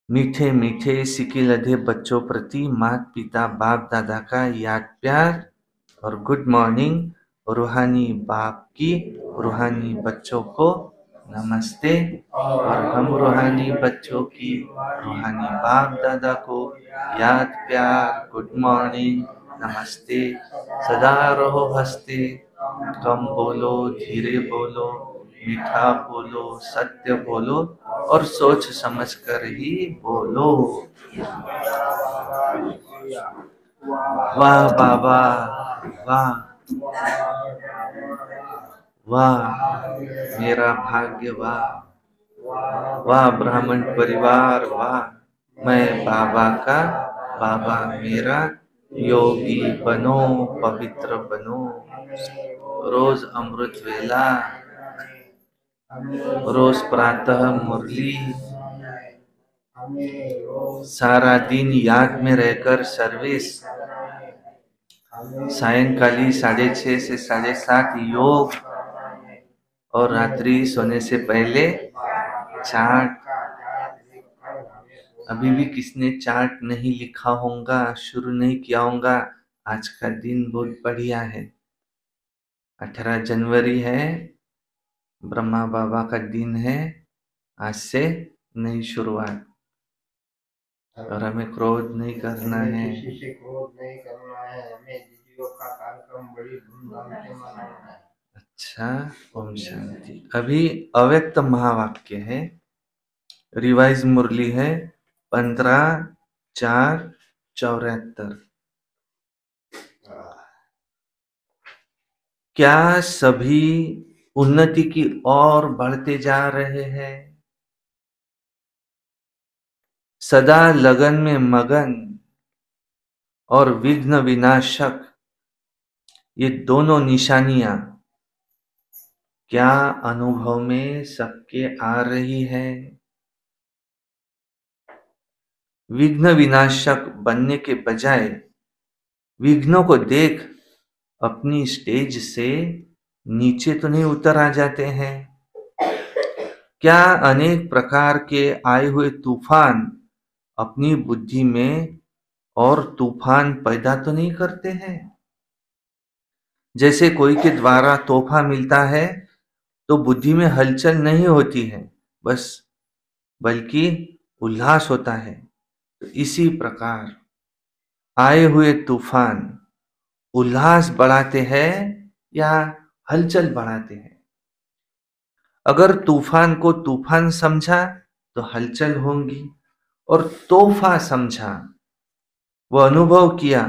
Speaker 1: मीठे मीठे सिके लधे बच्चों प्रति माता पिता बाप दादा का याद प्यार और गुड मॉर्निंग। रूहानी बाप की रूहानी बच्चों को नमस्ते, और हम रूहानी बच्चों की रूहानी बाप दादा को याद प्यार, गुड मॉर्निंग, नमस्ते। सदा रहो हंसते, कम बोलो, धीरे बोलो, मीठा बोलो, सत्य बोलो और सोच समझ कर ही बोलो। वाह बाबा, वाह वाह मेरा भाग्य, वाह वाह ब्राह्मण परिवार, वाह मैं बाबा का, बाबा मेरा, योगी बनो, पवित्र बनो। रोज अमृत वेला, रोज प्रातः मुरली, सारा दिन याद में रहकर सर्विस, सायंकाली 6:30 से 7:30 योग, और रात्रि सोने से पहले चार्ट। अभी भी किसने चार्ट नहीं लिखा होगा, शुरू नहीं किया होगा, आज का दिन बहुत बढ़िया है। 18 जनवरी है, ब्रह्मा बाबा का दिन है, आज से नई शुरुआत। और हमें क्रोध नहीं करना है,
Speaker 2: किसी से क्रोध नहीं करना है, हमें दीदियों का कार्यक्रम बड़ी धूमधाम से मनाना है।
Speaker 1: अच्छा, ओम शांति। अभी अव्यक्त महावाक्य है, रिवाइज मुरली है 15/4/74। क्या सभी उन्नति की ओर बढ़ते जा रहे हैं? सदा लगन में मगन और विघ्न विनाशक, ये दोनों निशानियां क्या अनुभव में सबके आ रही है? विघ्न विनाशक बनने के बजाय विघ्नों को देख अपनी स्टेज से नीचे तो नहीं उतर आ जाते हैं? क्या अनेक प्रकार के आए हुए तूफान अपनी बुद्धि में और तूफान पैदा तो नहीं करते हैं? जैसे कोई के द्वारा तोहफा मिलता है तो बुद्धि में हलचल नहीं होती है बस, बल्कि उल्लास होता है। तो इसी प्रकार आए हुए तूफान उल्लास बढ़ाते हैं या हलचल बढ़ाते हैं? अगर तूफान को तूफान समझा तो हलचल होंगी, और तोहफा समझा, वह अनुभव किया,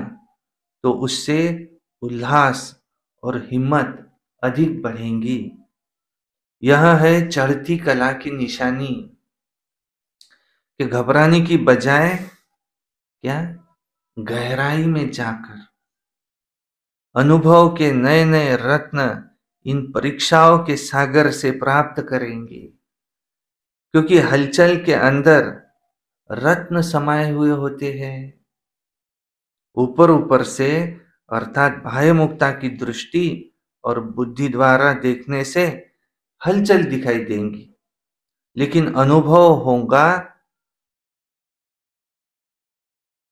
Speaker 1: तो उससे उल्लास और हिम्मत अधिक बढ़ेंगी। यह है चढ़ती कला की निशानी कि घबराने की बजाय क्या, गहराई में जाकर अनुभव के नए नए रत्न इन परीक्षाओं के सागर से प्राप्त करेंगे, क्योंकि हलचल के अंदर रत्न समाये हुए होते हैं। ऊपर ऊपर से अर्थात बाह्य मुक्ता की दृष्टि और बुद्धि द्वारा देखने से हलचल दिखाई देंगी, लेकिन अनुभव होगा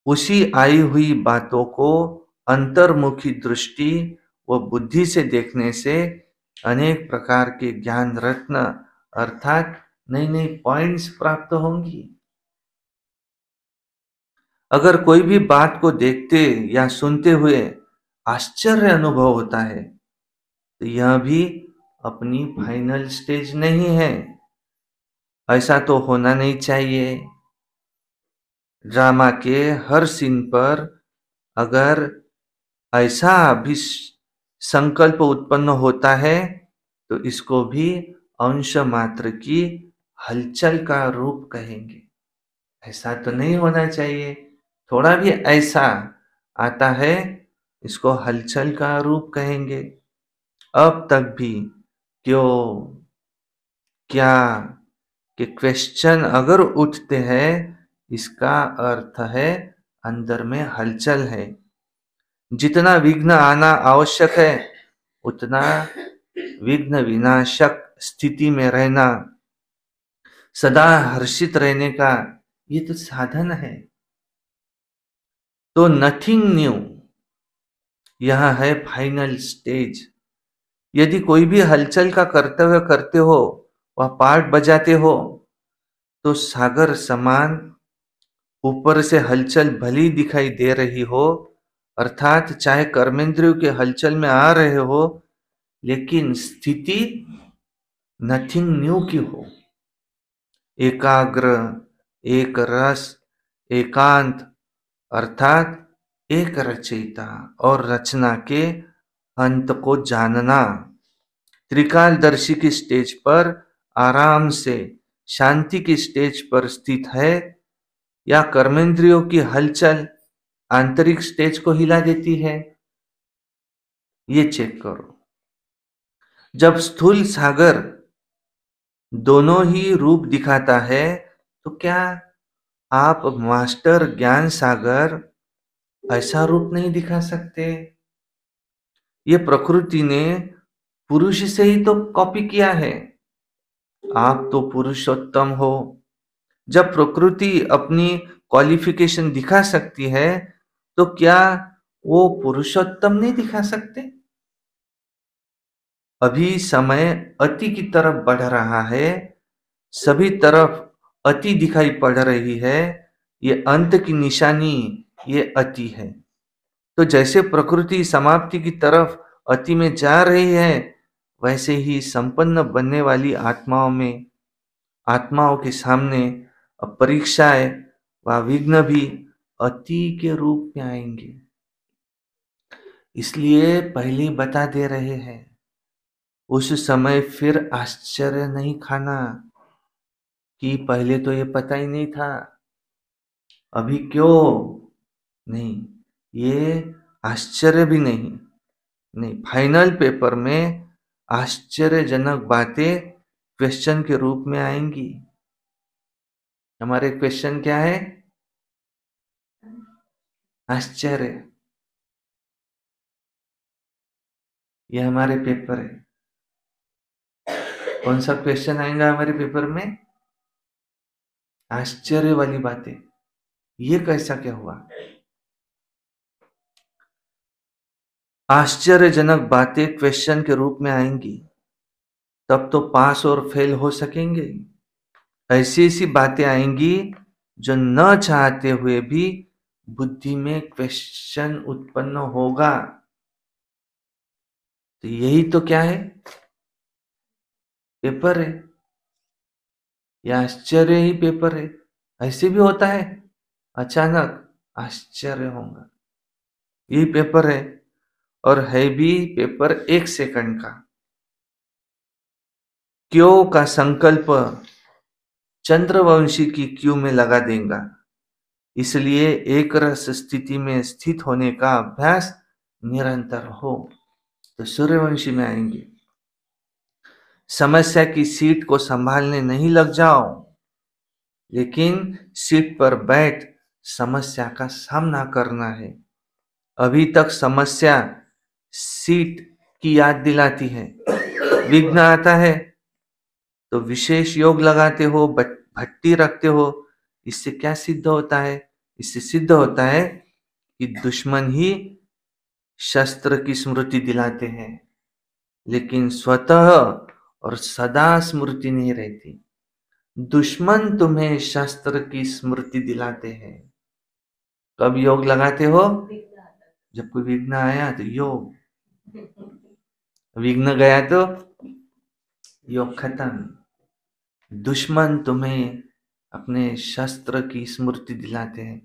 Speaker 1: उसी आई हुई बातों को अंतर्मुखी दृष्टि व बुद्धि से देखने से अनेक प्रकार के ज्ञान रत्न अर्थात नई नई पॉइंट्स प्राप्त होंगी। अगर कोई भी बात को देखते या सुनते हुए आश्चर्य अनुभव होता है तो यह भी अपनी फाइनल स्टेज नहीं है। ऐसा तो होना नहीं चाहिए। ड्रामा के हर सीन पर अगर ऐसा भी संकल्प उत्पन्न होता है तो इसको भी अंश मात्र की हलचल का रूप कहेंगे। ऐसा तो नहीं होना चाहिए। थोड़ा भी ऐसा आता है इसको हलचल का रूप कहेंगे। अब तक भी क्यों, क्या के क्वेश्चन अगर उठते हैं, इसका अर्थ है अंदर में हलचल है। जितना विघ्न आना आवश्यक है उतना विघ्न विनाशक स्थिति में रहना, सदा हर्षित रहने का ये तो साधन है। तो नथिंग न्यू यह है फाइनल स्टेज। यदि कोई भी हलचल का कर्तव्य करते हो, वह पार्ट बजाते हो, तो सागर समान ऊपर से हलचल भली दिखाई दे रही हो, अर्थात चाहे कर्मेंद्रियों के हलचल में आ रहे हो, लेकिन स्थिति नथिंग न्यू की हो। एकाग्र, एक रस, एकांत अर्थात एक रचयिता और रचना के अंत को जानना। त्रिकालदर्शी की स्टेज पर आराम से शांति की स्टेज पर स्थित है, या कर्मेंद्रियों की हलचल आंतरिक स्टेज को हिला देती है, ये चेक करो। जब स्थूल सागर दोनों ही रूप दिखाता है तो क्या आप मास्टर ज्ञान सागर ऐसा रूप नहीं दिखा सकते? ये प्रकृति ने पुरुष से ही तो कॉपी किया है। आप तो पुरुषोत्तम हो। जब प्रकृति अपनी क्वालिफिकेशन दिखा सकती है तो क्या वो पुरुषोत्तम नहीं दिखा सकते? अभी समय अति की तरफ बढ़ रहा है, सभी तरफ अति दिखाई पड़ रही है। ये अंत की निशानी ये अति है। तो जैसे प्रकृति समाप्ति की तरफ अति में जा रही है, वैसे ही संपन्न बनने वाली आत्माओं के सामने अब परीक्षाएं व विघ्न भी अति के रूप में आएंगे। इसलिए पहले बता दे रहे हैं, उस समय फिर आश्चर्य नहीं खाना कि पहले तो ये पता ही नहीं था। अभी क्यों नहीं, ये आश्चर्य भी नहीं। नहीं, फाइनल पेपर में आश्चर्यजनक बातें क्वेश्चन के रूप में आएंगी। हमारे क्वेश्चन क्या है? आश्चर्य। ये हमारे पेपर है। कौन सा क्वेश्चन आएगा हमारे पेपर में? आश्चर्य वाली बातें। ये कैसा क्या हुआ? आश्चर्यजनक बातें क्वेश्चन के रूप में आएंगी, तब तो पास और फेल हो सकेंगे। ऐसी ऐसी बातें आएंगी जो न चाहते हुए भी बुद्धि में क्वेश्चन उत्पन्न होगा। तो यही तो क्या है? पेपर है। यह आश्चर्य ही पेपर है। ऐसे भी होता है, अचानक आश्चर्य होगा। यही पेपर है, और है भी पेपर 1 सेकंड का। क्यों का संकल्प चंद्रवंशी की क्यू में लगा देगा। इसलिए एक रस स्थिति में स्थित होने का अभ्यास निरंतर हो। तो सूर्यवंशी में आएंगे। समस्या की सीट को संभालने नहीं लग जाओ, लेकिन सीट पर बैठ समस्या का सामना करना है। अभी तक समस्या सीट की याद दिलाती है। विघ्न आता है तो विशेष योग लगाते हो, भट्टी रखते हो। इससे क्या सिद्ध होता है? इससे सिद्ध होता है कि दुश्मन ही शस्त्र की स्मृति दिलाते हैं, लेकिन स्वतः और सदा स्मृति नहीं रहती। दुश्मन तुम्हें शस्त्र की स्मृति दिलाते हैं। कब योग लगाते हो? जब कोई विघ्न आया तो योग, विघ्न गया तो योग खत्म। दुश्मन तुम्हें अपने शस्त्र की स्मृति दिलाते हैं।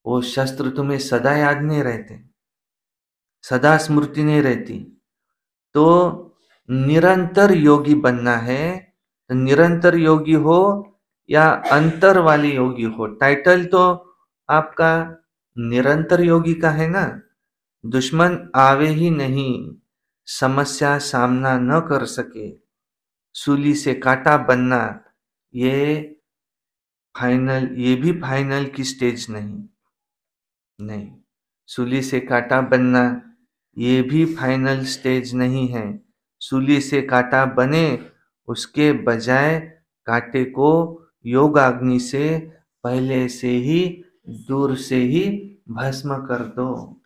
Speaker 1: वो शस्त्र तुम्हें सदा याद नहीं रहते, सदा स्मृति नहीं रहती। तो निरंतर योगी बनना है। तो निरंतर योगी हो या अंतर वाले योगी हो, टाइटल तो आपका निरंतर योगी का है ना। दुश्मन आवे ही नहीं, समस्या सामना न कर सके, सूली से कांटा बनना, ये फाइनल, ये भी फाइनल की स्टेज नहीं। सूली से कांटा बनना ये भी फाइनल स्टेज नहीं है। सूली से कांटा बने, उसके बजाय कांटे को योगाग्नि से पहले से ही दूर से ही भस्म कर दो।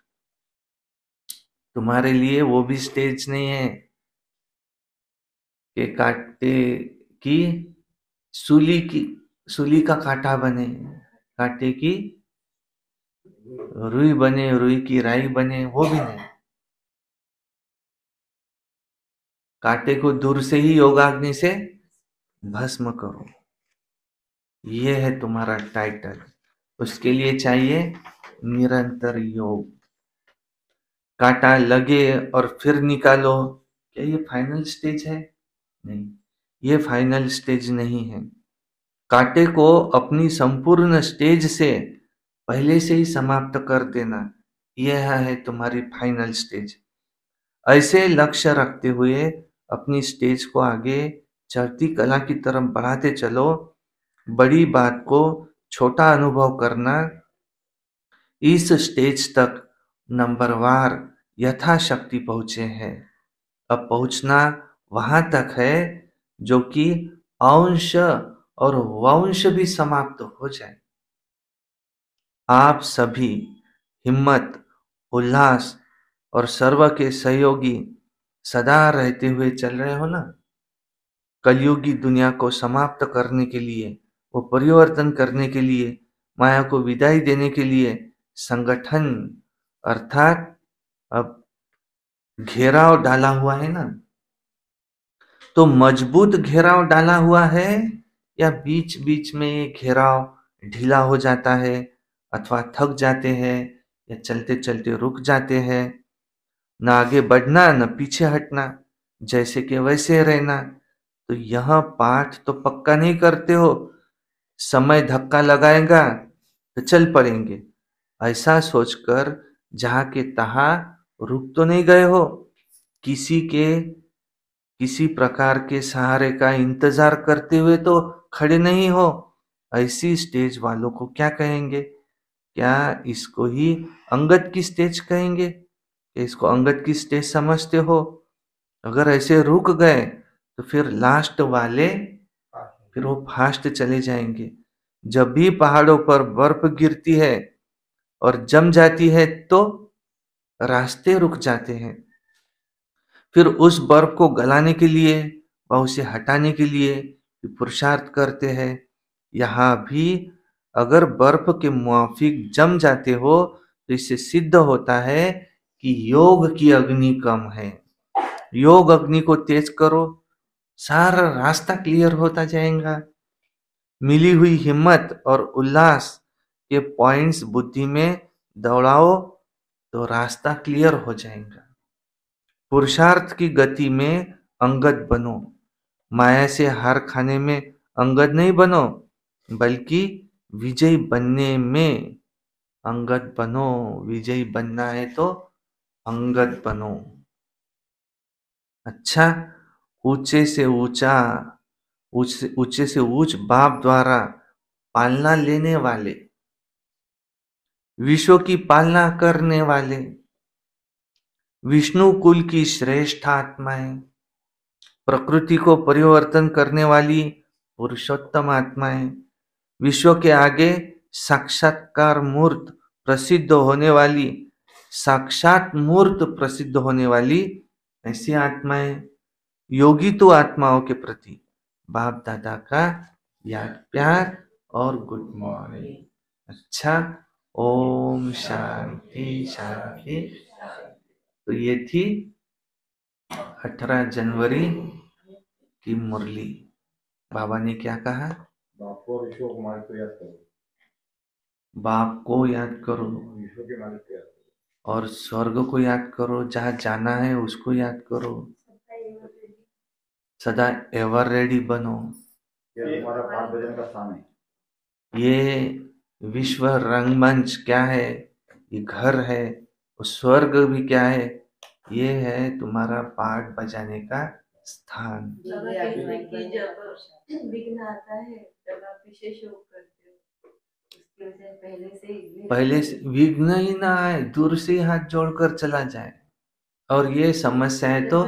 Speaker 1: तुम्हारे लिए वो भी स्टेज नहीं है कि कांटे की सूली का कांटा बने, कांटे की रुई बने, रुई की राई बने, वो भी नहीं। कांटे को दूर से ही योगाग्नि से भस्म करो। ये है तुम्हारा टाइटल। उसके लिए चाहिए निरंतर योग। कांटा लगे और फिर निकालो, क्या ये फाइनल स्टेज है? नहीं, ये फाइनल स्टेज नहीं है। कांटे को अपनी संपूर्ण स्टेज से पहले से ही समाप्त कर देना, यह है तुम्हारी फाइनल स्टेज। ऐसे लक्ष्य रखते हुए अपनी स्टेज को आगे चढ़ती कला की तरफ बढ़ाते चलो। बड़ी बात को छोटा अनुभव करना। इस स्टेज तक नंबरवार यथाशक्ति पहुंचे हैं। अब पहुंचना वहां तक है जो कि अंश और वंश भी समाप्त हो जाए। आप सभी हिम्मत, उल्लास और सर्व के सहयोगी सदा रहते हुए चल रहे हो ना। कलयुगी दुनिया को समाप्त करने के लिए, वो परिवर्तन करने के लिए, माया को विदाई देने के लिए संगठन अर्थात अब घेराव डाला हुआ है ना। तो मजबूत घेराव डाला हुआ है या बीच बीच में ये घेराव ढीला हो जाता है, अथवा थक जाते हैं या चलते चलते रुक जाते हैं। न आगे बढ़ना न पीछे हटना, जैसे कि वैसे रहना। तो यह पाठ तो पक्का नहीं करते हो। समय धक्का लगाएगा तो चल पड़ेंगे। ऐसा सोचकर जहां के तहां रुक तो नहीं गए हो, किसी के किसी प्रकार के सहारे का इंतजार करते हुए तो खड़े नहीं हो। ऐसी स्टेज वालों को क्या कहेंगे? क्या इसको ही अंगद की स्टेज कहेंगे? क्या इसको अंगद की स्टेज समझते हो? अगर ऐसे रुक गए तो फिर लास्ट वाले फिर वो फास्ट चले जाएंगे। जब भी पहाड़ों पर बर्फ गिरती है और जम जाती है तो रास्ते रुक जाते हैं। फिर उस बर्फ को गलाने के लिए व उसे हटाने के लिए पुरुषार्थ करते हैं। यहाँ भी अगर बर्फ के मुआफिक जम जाते हो तो इससे सिद्ध होता है कि योग की अग्नि कम है। योग अग्नि को तेज करो, सारा रास्ता क्लियर होता जाएगा। मिली हुई हिम्मत और उल्लास के पॉइंट्स बुद्धि में दौड़ाओ तो रास्ता क्लियर हो जाएगा। पुरुषार्थ की गति में अंगद बनो, माया से हार खाने में अंगद नहीं बनो, बल्कि विजयी बनने में अंगद बनो। विजयी बनना है तो अंगद बनो। अच्छा, ऊंचे से ऊंचा, ऊंचे से ऊंच बाप द्वारा पालना लेने वाले, विश्व की पालना करने वाले, विष्णु कुल की श्रेष्ठ आत्माएं, प्रकृति को परिवर्तन करने वाली पुरुषोत्तम आत्माएं, विश्व के आगे साक्षात्कार मूर्त प्रसिद्ध होने वाली, साक्षात मूर्त प्रसिद्ध होने वाली ऐसी आत्माएं, योगी तो आत्माओं के प्रति बाप दादा का याद प्यार और गुड मॉर्निंग। अच्छा, ओम शांति शांति। तो ये थी 18 जनवरी की मुरली। बाबा ने क्या कहा?
Speaker 2: बाप को विश्व को मालिक को याद करो,
Speaker 1: बाप को याद करो
Speaker 2: विश्व के मालिक को याद करो,
Speaker 1: और स्वर्ग को याद करो, जहाँ जाना है उसको याद करो। सदा एवर रेडी बनो।
Speaker 2: ये हमारा 5 भजन का स्थान है।
Speaker 1: ये विश्व रंगमंच क्या है? ये घर है। और स्वर्ग भी क्या है? ये है तुम्हारा पाठ बजाने का स्थान।
Speaker 3: जब विघ्न आता है तब आप विशेष योग करते हो, उसकी वजह
Speaker 1: पहले से विघ्न ही ना आए, दूर से ही हाथ जोड़कर चला जाए। और ये समस्याएं तो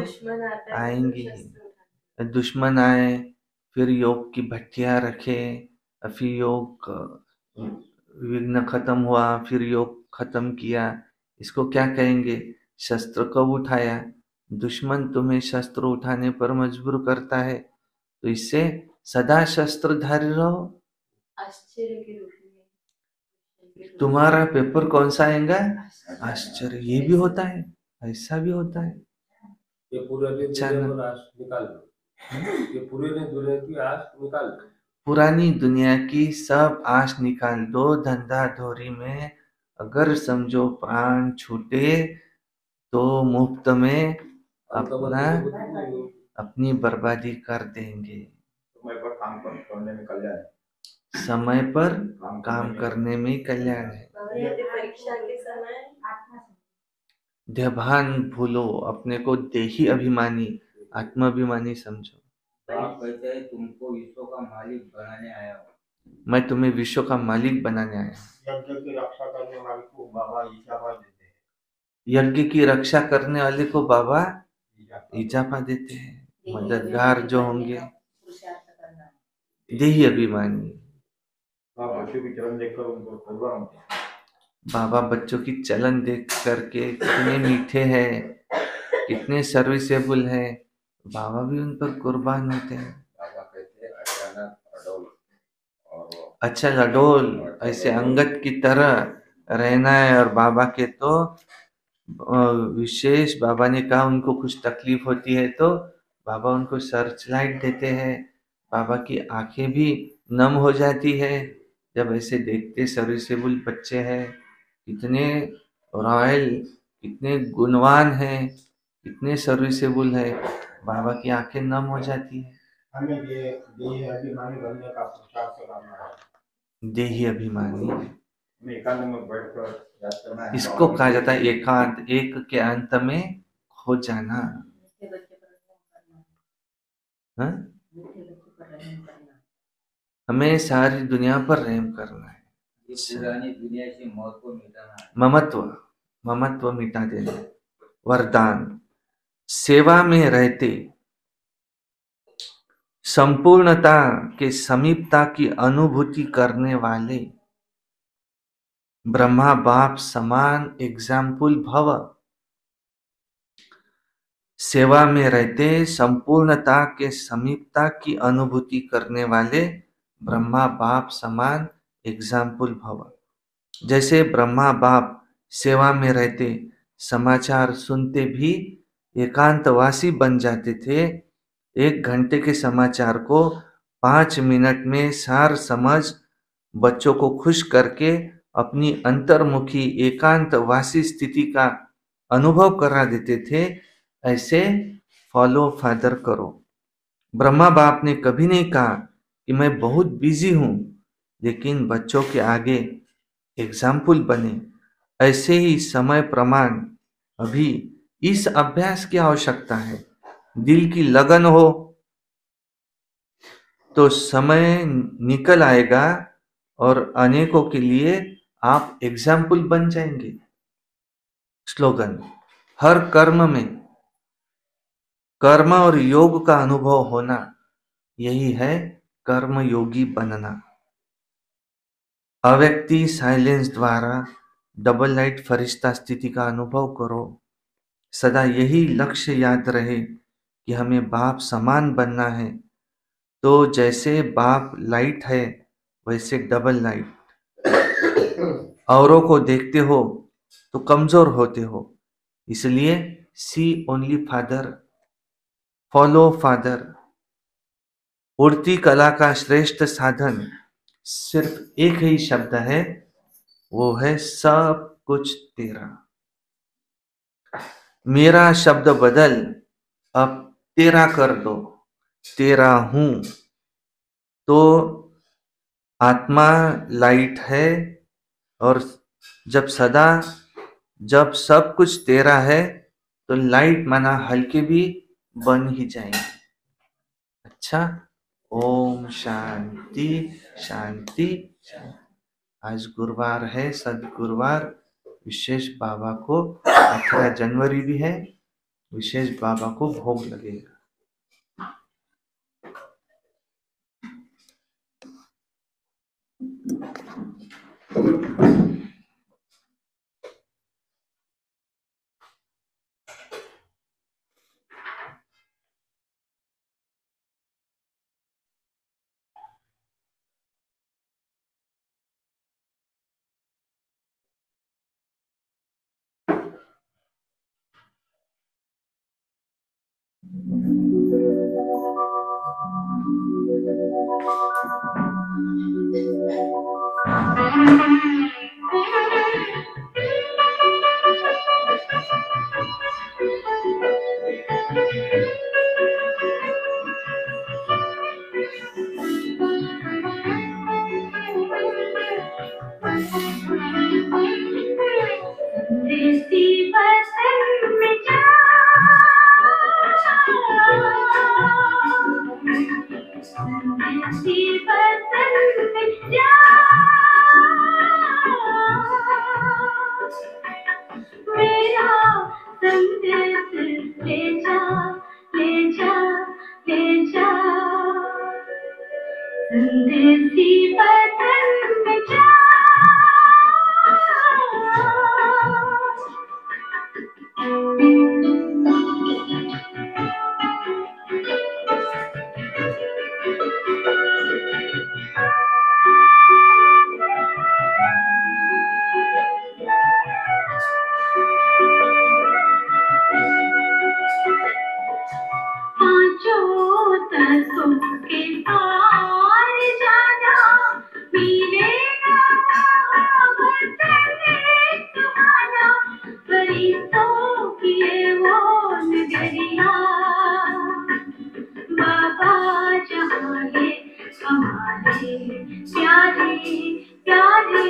Speaker 1: आएंगी ही। दुश्मन आए, फिर योग की भट्टियां रखे, फिर योग विघ्न खत्म हुआ, फिर योग खत्म किया। इसको क्या कहेंगे? शस्त्र कब उठाया? दुश्मन तुम्हें शस्त्र उठाने पर मजबूर करता है, तो इससे सदा शस्त्रधारी रहो।
Speaker 3: आश्चर्य के रूप में
Speaker 1: तुम्हारा पेपर कौन सा आएगा? आश्चर्य। ये भी होता है, ऐसा भी होता है।
Speaker 2: ये पूरे दुनिया को आश निकाल दो, ये पूरे दुनिया की आश निकाल दो,
Speaker 1: पुरानी दुनिया की सब आश निकाल दो। धंधा धोरी में अगर समझो प्राण छूटे तो मुफ्त में अपनी बर्बादी कर देंगे।
Speaker 2: समय पर काम करने में कल्याण है,
Speaker 1: समय पर काम करने में कल्याण है।
Speaker 3: परीक्षा के समय
Speaker 1: देभान भूलो, अपने को देही अभिमानी, आत्माभिमानी समझो।
Speaker 4: बाप कहते हैं तुमको विश्व का मालिक बनाने आया हूँ।
Speaker 1: मैं तुम्हें विश्व का मालिक बनाने आया हूँ।
Speaker 2: यज्ञ की रक्षा करने वाले को बाबा इजाफा देते हैं।
Speaker 1: यज्ञ की रक्षा करने वाले को बाबा इजाफा देते हैं। मददगार जो होंगे देही अभिमानी।
Speaker 2: बच्चों की चलन देखकर उनको कुर्बान होते हैं।
Speaker 1: बाबा बच्चों की चलन देख करके कितने मीठे हैं, कितने सर्विसेबल हैं, बाबा भी उन पर कुर्बान होते हैं।
Speaker 2: बाबा कहते हैं अचानक अडोल और
Speaker 1: अच्छा लडोल, ऐसे अंगद की तरह रहना है। और बाबा के तो विशेष, बाबा ने कहा उनको कुछ तकलीफ होती है तो बाबा उनको सर्च लाइट देते हैं। बाबा की आंखें भी नम हो जाती है जब ऐसे देखते सर्विसेबल बच्चे हैं, कितने रॉयल, कितने गुणवान हैं, कितने सर्विसेबल है। बाबा की आंखें नम हो जाती है।
Speaker 2: हमें ये देही अभिमानी बनने का पुरुषार्थ करना है।
Speaker 1: देही अभिमानी,
Speaker 2: हम एकांत में बैठकर जाते हैं।
Speaker 1: इसको कहा जाता है एकांत, एक के अंत में खो जाना।
Speaker 3: मीठे बच्चे पर रहम करना,
Speaker 1: हाँ?
Speaker 3: मीठे बच्चे पर रहम करना।
Speaker 1: हमें सारी दुनिया पर रहम करना है।
Speaker 4: ये पुरानी दुनिया से मौत को मिटाना है।
Speaker 1: ममत्व मिटा देना। वरदान, सेवा में रहते संपूर्णता के समीपता की अनुभूति करने वाले ब्रह्मा बाप समान एग्जाम्पल भव। सेवा में रहते संपूर्णता के समीपता की अनुभूति करने वाले ब्रह्मा बाप समान एग्जाम्पल भव। जैसे ब्रह्मा बाप सेवा में रहते समाचार सुनते भी एकांतवासी बन जाते थे, 1 घंटे के समाचार को 5 मिनट में सार समझ बच्चों को खुश करके अपनी अंतर्मुखी एकांतवासी स्थिति का अनुभव करा देते थे। ऐसे फॉलो फादर करो। ब्रह्मा बाप ने कभी नहीं कहा कि मैं बहुत बिजी हूं, लेकिन बच्चों के आगे एग्जाम्पल बने। ऐसे ही समय प्रमाण अभी इस अभ्यास की आवश्यकता है। दिल की लगन हो तो समय निकल आएगा और अनेकों के लिए आप एग्जाम्पल बन जाएंगे। स्लोगन, हर कर्म में कर्म और योग का अनुभव होना, यही है कर्म योगी बनना। अव्यक्ति साइलेंस द्वारा डबल लाइट फरिश्ता स्थिति का अनुभव करो। सदा यही लक्ष्य याद रहे कि हमें बाप समान बनना है। तो जैसे बाप लाइट है, वैसे डबल लाइट। औरों को देखते हो तो कमजोर होते हो, इसलिए सी ओनली फादर, फॉलो फादर। उड़ती कला का श्रेष्ठ साधन सिर्फ एक ही शब्द है, वो है सब कुछ तेरा। मेरा शब्द बदल, अब तेरा कर दो, तेरा हूं। तो आत्मा लाइट है, और जब सब कुछ तेरा है तो लाइट माना हल्के भी बन ही जाएंगे। अच्छा, ओम शांति शांति। आज गुरुवार है, सदगुरुवार। विशेष बाबा को 18 जनवरी भी है, विशेष बाबा को भोग लगेगा।
Speaker 5: हमारे प्यारे प्यारे